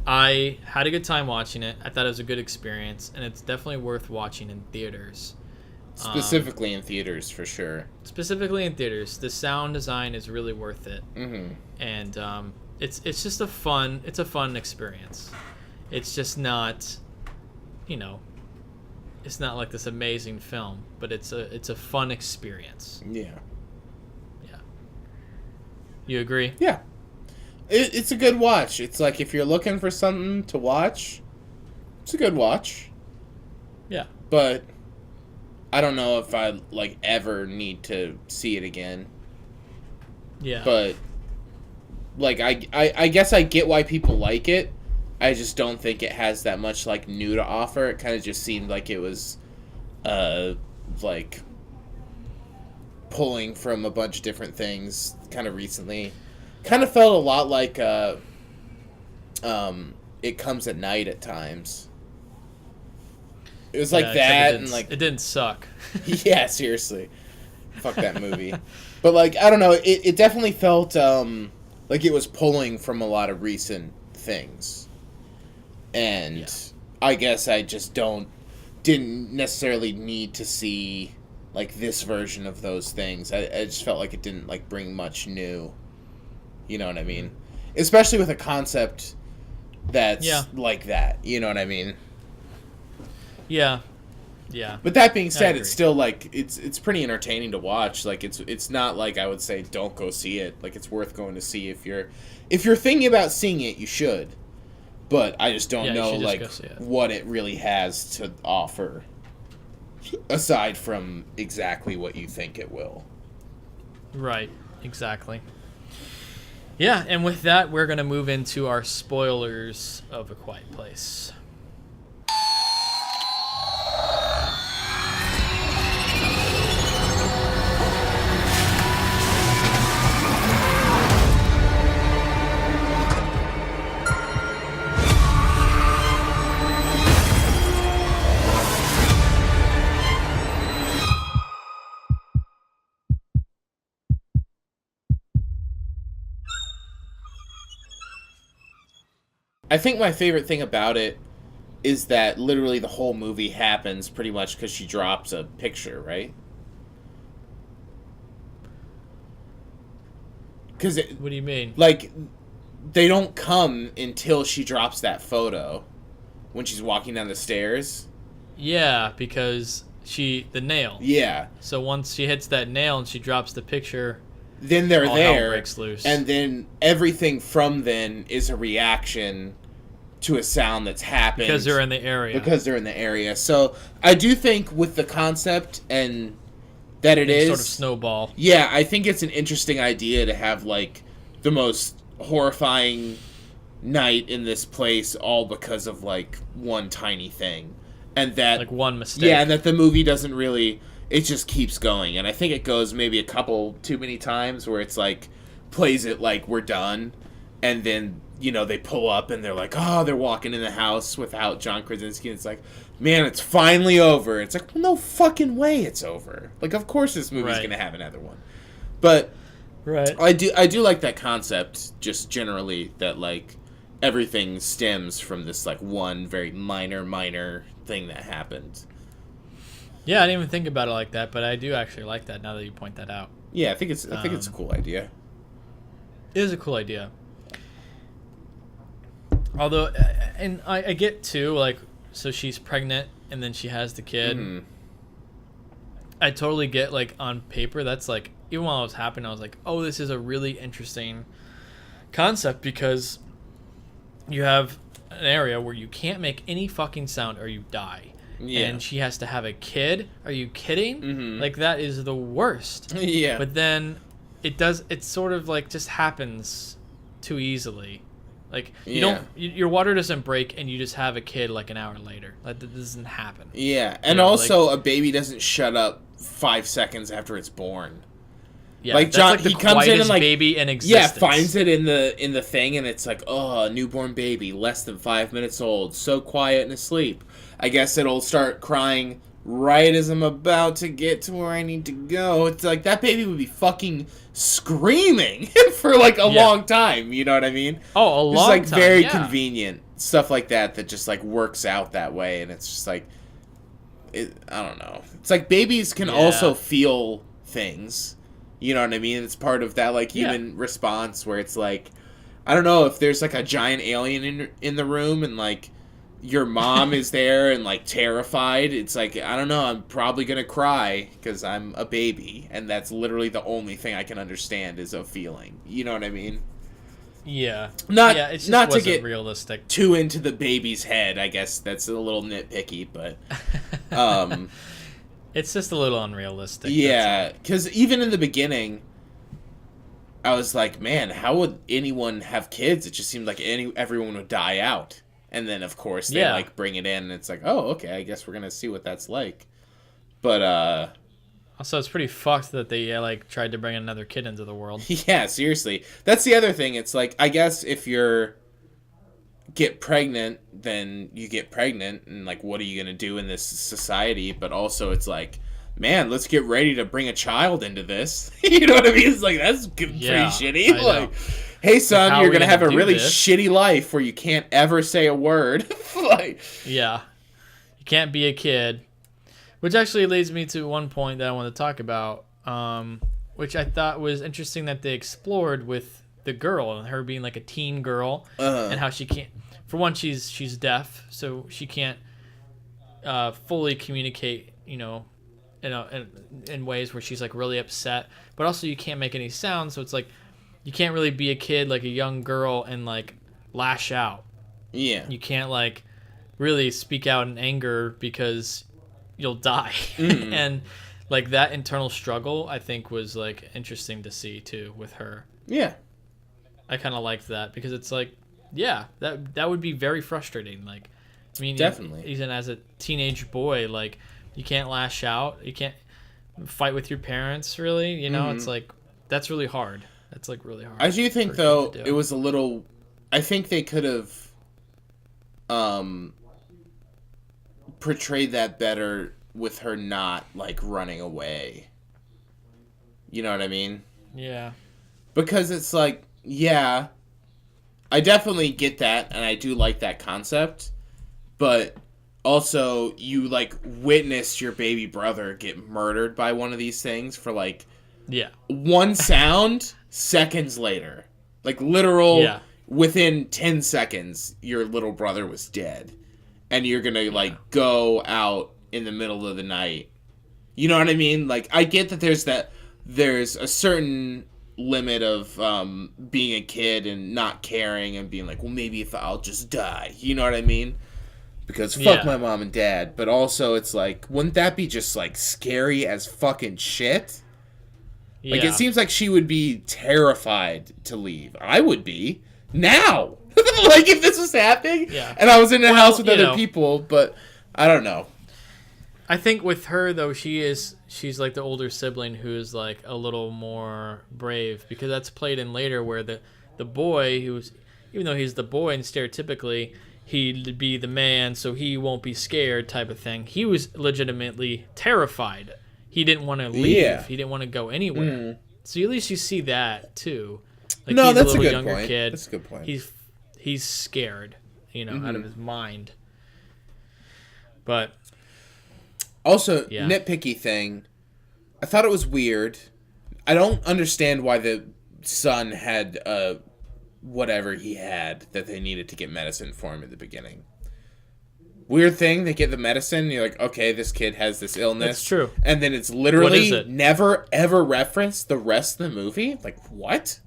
I had a good time watching it. I thought it was a good experience, and it's definitely worth watching in theaters. Specifically in theaters, for sure. Specifically in theaters. The sound design is really worth it. Mm-hmm. And it's just a fun experience. It's just not, it's not like this amazing film, but it's a fun experience. Yeah. Yeah. You agree? Yeah. It's a good watch. It's like if you're looking for something to watch, it's a good watch. Yeah. But I don't know if I ever need to see it again. Yeah. But I guess I get why people like it. I just don't think it has that much new to offer. It kind of just seemed like it was pulling from a bunch of different things kind of recently. Kind of felt a lot like It Comes at Night at times. It was like that, and it didn't suck. Yeah, seriously. Fuck that movie. But I don't know, it definitely felt like it was pulling from a lot of recent things. And I guess I just didn't necessarily need to see this version of those things. I just felt like it didn't bring much new. You know what I mean? Especially with a concept that's like that. You know what I mean? Yeah. Yeah. But that being said, it's still it's pretty entertaining to watch. It's not I would say don't go see it. It's worth going to see if you're thinking about seeing it, you should. But I just don't know what it really has to offer aside from exactly what you think it will. Right. Exactly. Yeah, and with that, we're going to move into our spoilers of A Quiet Place. I think my favorite thing about it is that literally the whole movie happens pretty much because she drops a picture, right? What do you mean? They don't come until she drops that photo when she's walking down the stairs. Yeah, because the nail. Yeah. So once she hits that nail and she drops the picture, then they're all there, hell breaks loose. And then everything from then is a reaction to a sound that's happened. Because they're in the area. So I do think with the concept and that it is sort of snowball. Yeah, I think it's an interesting idea to have the most horrifying night in this place all because of one tiny thing. And that one mistake. Yeah, and that the movie doesn't really, it just keeps going. And I think it goes maybe a couple too many times where it's plays it we're done, and then they pull up and they're they're walking in the house without John Krasinski, and it's man, it's finally over. It's well, no fucking way it's over. Of course this movie's gonna have another one. But right, I do like that concept just generally, that everything stems from this one very minor thing that happened. Yeah, I didn't even think about it like that, but I do actually like that now that you point that out. Yeah, I think it's a cool idea. It is a cool idea. Although, and I get too, so she's pregnant and then she has the kid. Mm-hmm. I totally get, on paper, that's even while it was happening, I was oh, this is a really interesting concept, because you have an area where you can't make any fucking sound or you die. Yeah. And she has to have a kid. Are you kidding? Mm-hmm. That is the worst. Yeah. But then it sort of like just happens too easily. Like your water doesn't break and you just have a kid like an hour later. Like that doesn't happen. Yeah, and also a baby doesn't shut up 5 seconds after it's born. Yeah, like John, he comes in and like baby in existence. Yeah, finds it in the thing, and it's like, oh, a newborn baby, less than 5 minutes old, so quiet and asleep. I guess it'll start crying right as I'm about to get to where I need to go. It's like that baby would be fucking screaming for like a long time. You know what I mean? Oh, a long time. It's like very convenient stuff like that just like works out that way, and it's just like, I don't know. It's like babies can also feel things. You know what I mean? It's part of that like human response where it's like, I don't know if there's like a giant alien in the room and like your mom is there and like terrified. It's like, I don't know, I'm probably gonna cry because I'm a baby, and that's literally the only thing I can understand is a feeling. You know what I mean? Yeah. It just not to get realistic too into the baby's head. I guess that's a little nitpicky, but it's just a little unrealistic. Yeah, because even in the beginning, I was like, man, how would anyone have kids? It just seemed like everyone would die out. And then, of course, they like bring it in, and it's like, oh, okay, I guess we're going to see what that's like. But, also, it's pretty fucked that they, like, tried to bring another kid into the world. Yeah, seriously. That's the other thing. It's like, I guess if you're get pregnant, then you get pregnant, and like, what are you gonna do in this society? But also, it's like, man, let's get ready to bring a child into this. You know what I mean? It's like, that's pretty shitty. Like, hey son, you're gonna have a really shitty life where you can't ever say a word. Like, yeah, you can't be a kid. Which actually leads me to one point that I want to talk about, which I thought was interesting that they explored with the girl and her being like a teen girl, and how she can't. For one, she's deaf, so she can't fully communicate. You know, in ways where she's like really upset, but also you can't make any sound, so it's like you can't really be a kid like a young girl and like lash out. Yeah, you can't like really speak out in anger because you'll die. And like that internal struggle I think was like interesting to see too with her. Yeah, I kind of liked that because it's like, yeah, that would be very frustrating. Like, I mean, definitely, even as a teenage boy, like you can't lash out, you can't fight with your parents, really. You know, it's like that's really hard. That's like really hard. I do think though it was a little. I think they could have portrayed that better with her not like running away. You know what I mean? Yeah. Because it's like, yeah, I definitely get that, and I do like that concept, but also you like witnessed your baby brother get murdered by one of these things for like one sound seconds later. Like literal within 10 seconds your little brother was dead. And you're going to like go out in the middle of the night. You know what I mean? Like I get that there's a certain limit of being a kid and not caring and being like, well, maybe if I'll just die. You know what I mean? Because fuck my mom and dad. But also it's like, wouldn't that be just like scary as fucking shit? Like it seems like she would be terrified to leave. I would be. Now. Like if this was happening and I was in a house with other people, but I don't know. I think with her though, she's like the older sibling who's like a little more brave, because that's played in later where the boy who's, even though he's the boy and stereotypically he'd be the man so he won't be scared type of thing, he was legitimately terrified. He didn't want to leave. He didn't want to go anywhere. So at least you see that too. Like no, he's that's a little good younger point. kid. That's a good point. He's scared, you know, out of his mind. But also, nitpicky thing, I thought it was weird. I don't understand why the son had whatever he had that they needed to get medicine for him at the beginning. Weird thing, they get the medicine, and you're like, okay, this kid has this illness. That's true. And then it's literally never, ever referenced the rest of the movie. Like, what?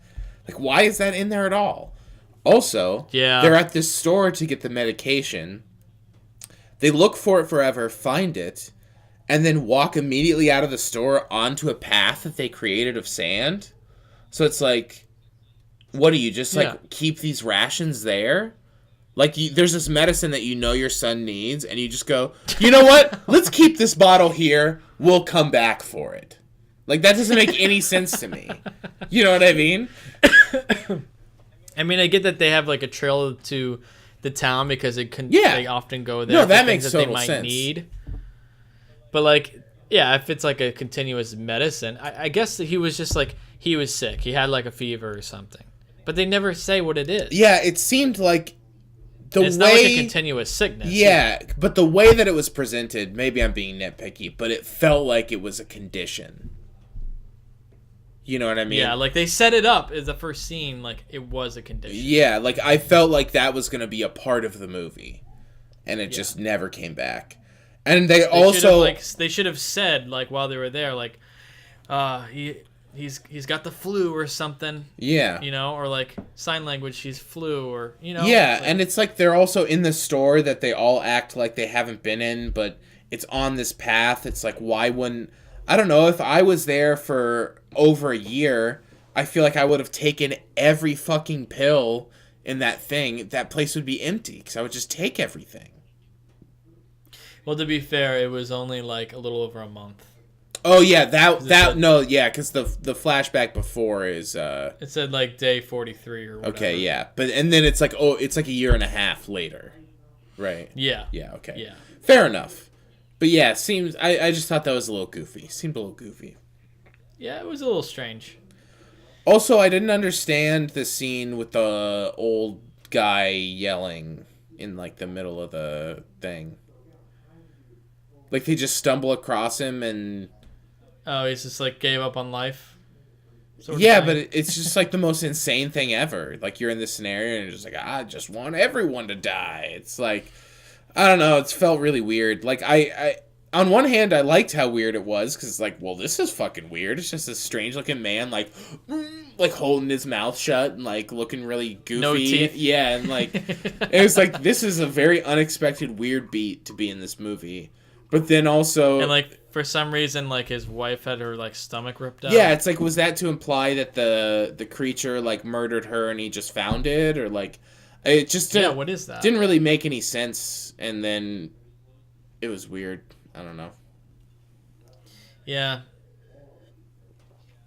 Like, why is that in there at all? Also, they're at this store to get the medication. They look for it forever, find it, and then walk immediately out of the store onto a path that they created of sand. So it's like, what do you just like Yeah. keep these rations there? Like, there's this medicine that you know your son needs, and you just go, you know what? Let's keep this bottle here. We'll come back for it. Like, that doesn't make any sense to me. You know what I mean? I mean, I get that they have like a trail to the town because they often go there. No, for that things makes that total they might sense. need. But like, yeah, if it's like a continuous medicine, I guess that he was just like, he was sick. He had like a fever or something. But they never say what it is. Yeah, it seemed like it's not like a continuous sickness. Yeah, but the way that it was presented, maybe I'm being nitpicky, but it felt like it was a condition. You know what I mean? Yeah, like they set it up as the first scene, like it was a condition. Yeah, like I felt like that was going to be a part of the movie, and it just never came back. And they also they should have said like while they were there, like, he's got the flu or something. Yeah. You know, or like sign language, he's flu, or you know. Yeah, like, and it's like they're also in the store that they all act like they haven't been in, but it's on this path. It's like, why wouldn't... I don't know, if I was there for over a year, I feel like I would have taken every fucking pill in that thing. That place would be empty, because I would just take everything. Well, to be fair, it was only like a little over a month. Oh yeah, because the flashback before is it said like day 43 or whatever. Okay, yeah, and then it's like a year and a half later, right? Yeah. Yeah. Okay. Yeah. Fair enough. But yeah, I just thought that was a little goofy. Seemed a little goofy. Yeah, it was a little strange. Also, I didn't understand the scene with the old guy yelling in like the middle of the thing. Like they just stumble across him and... Oh, he's just like gave up on life? Yeah, but it's just like the most insane thing ever. Like you're in this scenario and you're just like, I just want everyone to die. It's like, I don't know, it's felt really weird. Like I on one hand, I liked how weird it was because like, well, this is fucking weird. It's just a strange looking man like holding his mouth shut and like looking really goofy. No teeth. Yeah, and like it was like, this is a very unexpected weird beat to be in this movie. But then also... And, like, for some reason, like, his wife had her, like, stomach ripped out. Yeah, it's like, was that to imply that the creature, like, murdered her and he just found it? Or, like, it just... Yeah, what is that? Didn't really make any sense. And then it was weird. I don't know. Yeah.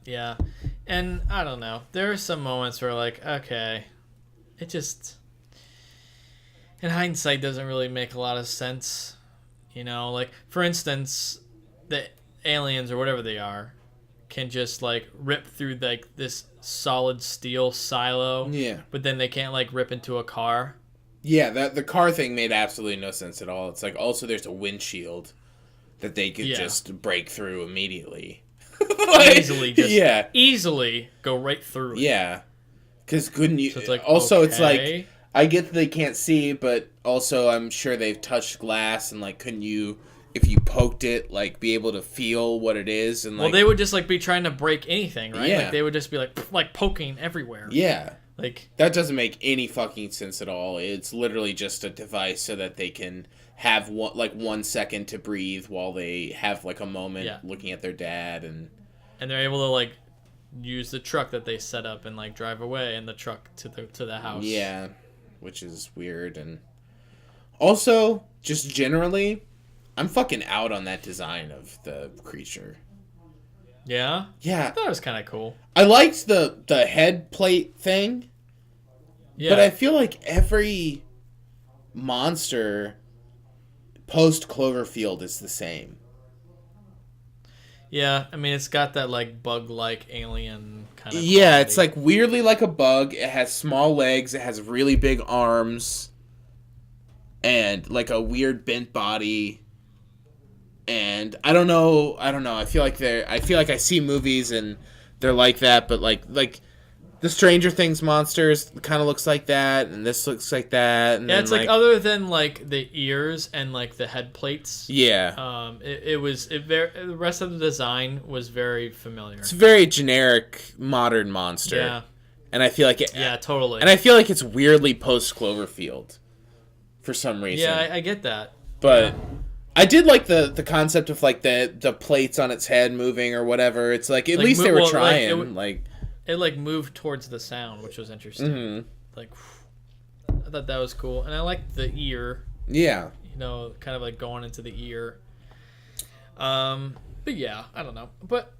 Yeah. And, I don't know. There are some moments where, like, okay, it just... In hindsight, doesn't really make a lot of sense. You know, like, for instance, the aliens or whatever they are can just, like, rip through, like, this solid steel silo. Yeah. But then they can't, like, rip into a car. Yeah, the car thing made absolutely no sense at all. It's like, also there's a windshield that they could just break through immediately. Like, easily go right through it. Yeah. Because couldn't you... So it's like, also, okay. It's like... I get that they can't see, but also I'm sure they've touched glass and like, couldn't you, if you poked it, like be able to feel what it is? And like, well, they would just like be trying to break anything, right? Yeah. Like they would just be like poking everywhere. Yeah. Like that doesn't make any fucking sense at all. It's literally just a device so that they can have 1 second to breathe while they have like a moment looking at their dad and they're able to like use the truck that they set up and like drive away in the truck to the house. Yeah. Which is weird. And also, just generally, I'm fucking out on that design of the creature. Yeah? Yeah. I thought it was kind of cool. I liked the head plate thing. Yeah. But I feel like every monster post Cloverfield is the same. Yeah, I mean, it's got that like bug-like alien kind of Yeah, it's like weirdly like a bug. It has small legs. It has really big arms. And like a weird bent body. And I don't know. I feel like I see movies and they're like that, but like the Stranger Things monsters kind of looks like that, and this looks like that. And yeah, it's like other than like the ears and like the head plates. Yeah. The rest of the design was very familiar. It's a very generic modern monster. Yeah. And I feel like it. Yeah, totally. And I feel like it's weirdly post Cloverfield, for some reason. Yeah, I get that. But I did like the concept of like the plates on its head moving or whatever. It's like at least they were trying. it like moved towards the sound, which was interesting. Mm-hmm. Like, I thought that was cool, and I liked the ear. Yeah. You know, kind of like going into the ear. But yeah, I don't know. But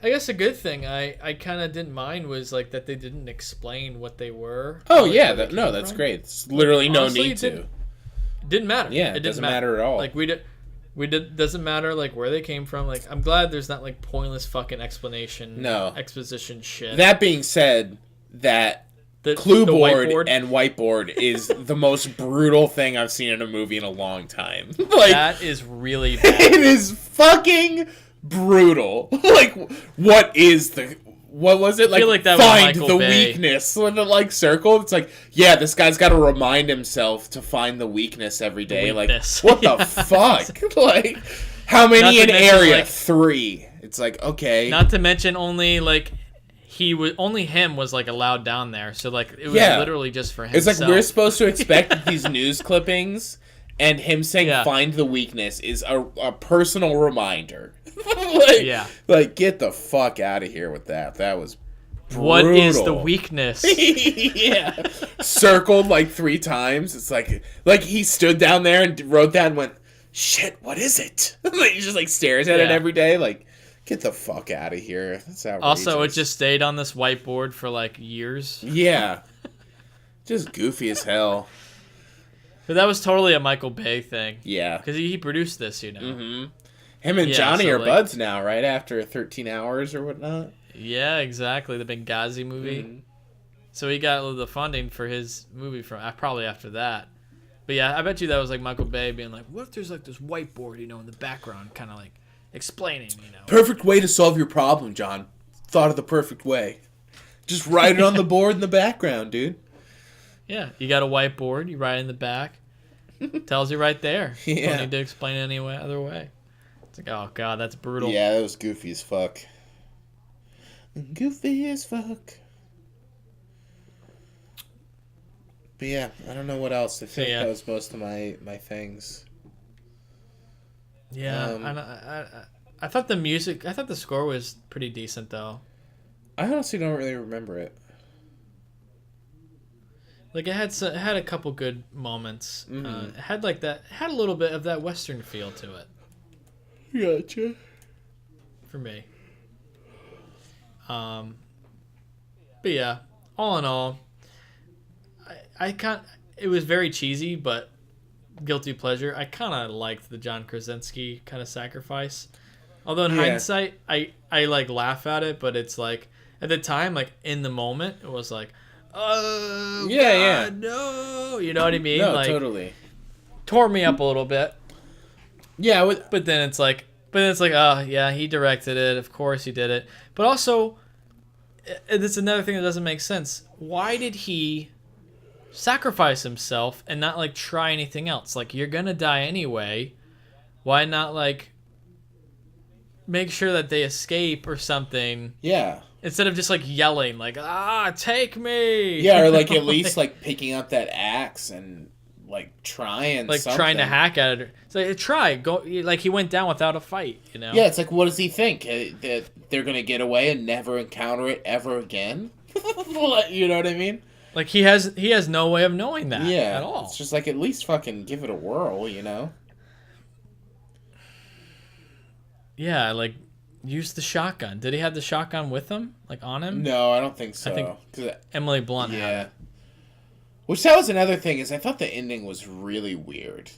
I guess a good thing I kind of didn't mind was like that they didn't explain what they were. Oh like, yeah, that's great. It's literally no honestly, need to. It didn't matter. Yeah, it doesn't matter at all. Like doesn't matter like where they came from. Like I'm glad there's not like pointless fucking exposition shit. That being said, that the Clueboard and whiteboard is the most brutal thing I've seen in a movie in a long time. Like, that is really bad. It is fucking brutal. Like, what was it? I feel like that find was the Michael Bay. weakness with the like circle. It's like, yeah, this guy's got to remind himself to find the weakness every day. Weakness. Like, what the fuck? Like, how many in area? Like, 3. It's like, okay. Not to mention only him was like allowed down there, so like it was literally just for him. It's like we're supposed to expect these news clippings, and him saying "find the weakness" is a personal reminder. Like get the fuck out of here with that. That was brutal. What is the weakness? Yeah, circled like 3 times. It's like he stood down there and wrote that and went, "Shit, what is it?" Like, he just like stares at it every day, like. Get the fuck out of here. That's outrageous. Also, it just stayed on this whiteboard for like years. Yeah. Just goofy as hell. But that was totally a Michael Bay thing. Yeah. Because he produced this, you know. Mm-hmm. Him and Johnny are buds now, right? After 13 Hours or whatnot. Yeah, exactly. The Benghazi movie. Mm-hmm. So he got the funding for his movie from probably after that. But yeah, I bet you that was like Michael Bay being like, what if there's like this whiteboard, you know, in the background, kind of like explaining, you know. Perfect way to solve your problem, John. Thought of the perfect way. Just write it on the board in the background, dude. Yeah, you got a whiteboard, you write it in the back. Tells you right there. Yeah. Don't need to explain it any other way. It's like, oh god, that's brutal. Yeah, that was goofy as fuck. Goofy as fuck. But yeah, I don't know what else. I think that was most of my things. Yeah, I thought the score was pretty decent though. I honestly don't really remember it. Like it had a couple good moments. Mm-hmm. It had like that. Had a little bit of that Western feel to it. Gotcha. For me. But yeah, all in all, it was very cheesy, but guilty pleasure. I kind of liked the John Krasinski kind of sacrifice. Although in hindsight, I like laugh at it, but it's like at the time, like in the moment, it was like, oh God, no, you know what I mean? No, like, totally. Tore me up a little bit. Yeah, but then it's like, oh yeah, he directed it. Of course he did it. But also, it's another thing that doesn't make sense. Why did he sacrifice himself and not like try anything else? Like, you're gonna die anyway. Why not like make sure that they escape or something? Yeah. Instead of just like yelling like, take me. Yeah, or like at least like picking up that axe and like trying trying to hack at it. It's like, try go. Like he went down without a fight, you know? Yeah, it's like, what does he think? That they're gonna get away and never encounter it ever again? You know what I mean? Like he has no way of knowing that at all. It's just like, at least fucking give it a whirl, you know? Yeah, like use the shotgun. Did he have the shotgun with him? Like on him? No, I don't think so. I think Emily Blunt had it. Which that was another thing, is I thought the ending was really weird.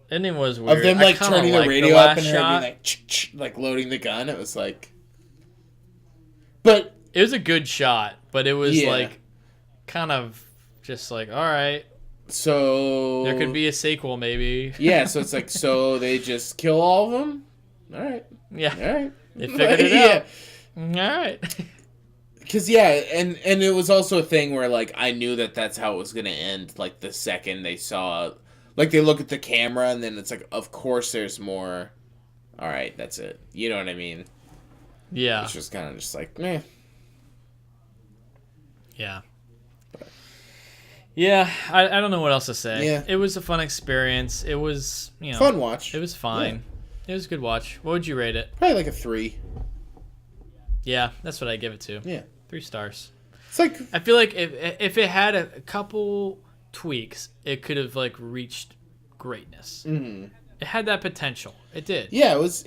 Ending was weird. Of them like turning the radio up and her being like, like loading the gun. It was like, but it was a good shot, but it was like kind of just like, all right. So there could be a sequel, maybe. Yeah, so it's like, so they just kill all of them. All right. Yeah. All right. They figured it out. All right. Because, and it was also a thing where, like, I knew that that's how it was going to end, like, the second they saw, like, they look at the camera, and then it's like, of course there's more. All right, that's it. You know what I mean? Yeah. It's just kind of just like, meh. Yeah. Yeah, I don't know what else to say. Yeah. It was a fun experience. It was, fun watch. It was fine. Yeah. It was a good watch. What would you rate it? Probably like a 3. Yeah, that's what I give it to. Yeah. 3 stars. It's like I feel like if it had a couple tweaks, it could have like reached greatness. Mm-hmm. It had that potential. It did. Yeah, it was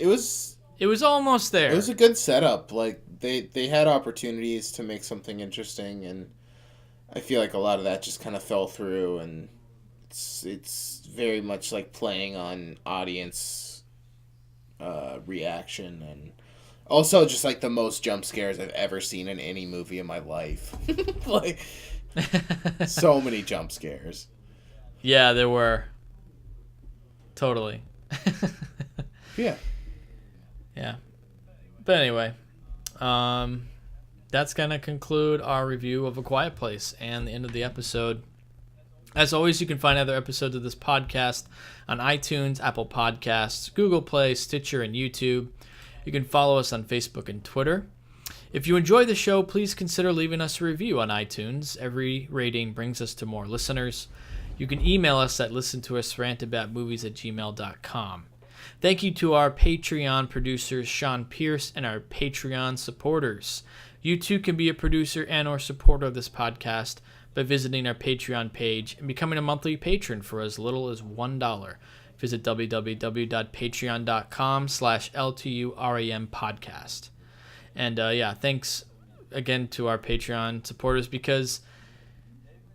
almost there. It was a good setup. Like they had opportunities to make something interesting, and I feel like a lot of that just kind of fell through, and it's very much like playing on audience reaction, and also just like the most jump scares I've ever seen in any movie in my life. Like so many jump scares. Yeah, there were. Totally. Yeah. Yeah. But anyway, that's going to conclude our review of A Quiet Place and the end of the episode. As always, you can find other episodes of this podcast on iTunes, Apple Podcasts, Google Play, Stitcher, and YouTube. You can follow us on Facebook and Twitter. If you enjoy the show, please consider leaving us a review on iTunes. Every rating brings us to more listeners. You can email us at listentousrantaboutmovies@gmail.com. Thank you to our Patreon producers, Sean Pierce, and our Patreon supporters. You too can be a producer and or supporter of this podcast by visiting our Patreon page and becoming a monthly patron for as little as $1. Visit www.patreon.com/LTURAM podcast. And thanks again to our Patreon supporters because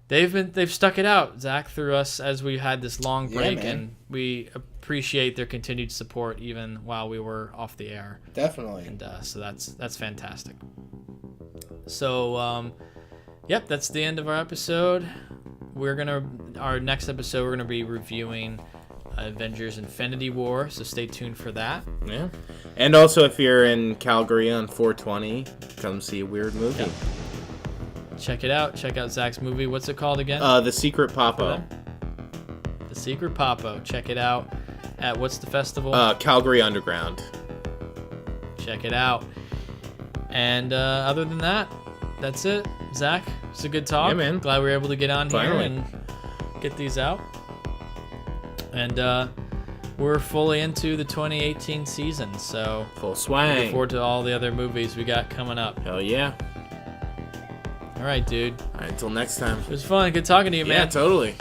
they've stuck it out, Zach, through us as we had this long break, and we appreciate their continued support even while we were off the air. Definitely. And so that's fantastic. So that's the end of our episode. Our next episode we're gonna be reviewing Avengers Infinity War, so stay tuned for that. Yeah. And also, if you're in Calgary on 420, come see a weird movie. Yep. Check it out. Check out Zach's movie. What's it called again? The Secret Papo. The Secret Papo. Check it out at what's the festival? Calgary Underground. Check it out. And other than that, that's it. Zach, it's a good talk. Yeah, man. Glad we were able to get on Finally. here and get these out. And we're fully into the 2018 season, so full swang. Looking forward to all the other movies we got coming up. Hell yeah. All right, dude. All right, until next time. It was fun. Good talking to you, man. Yeah, totally.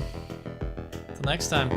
Until next time.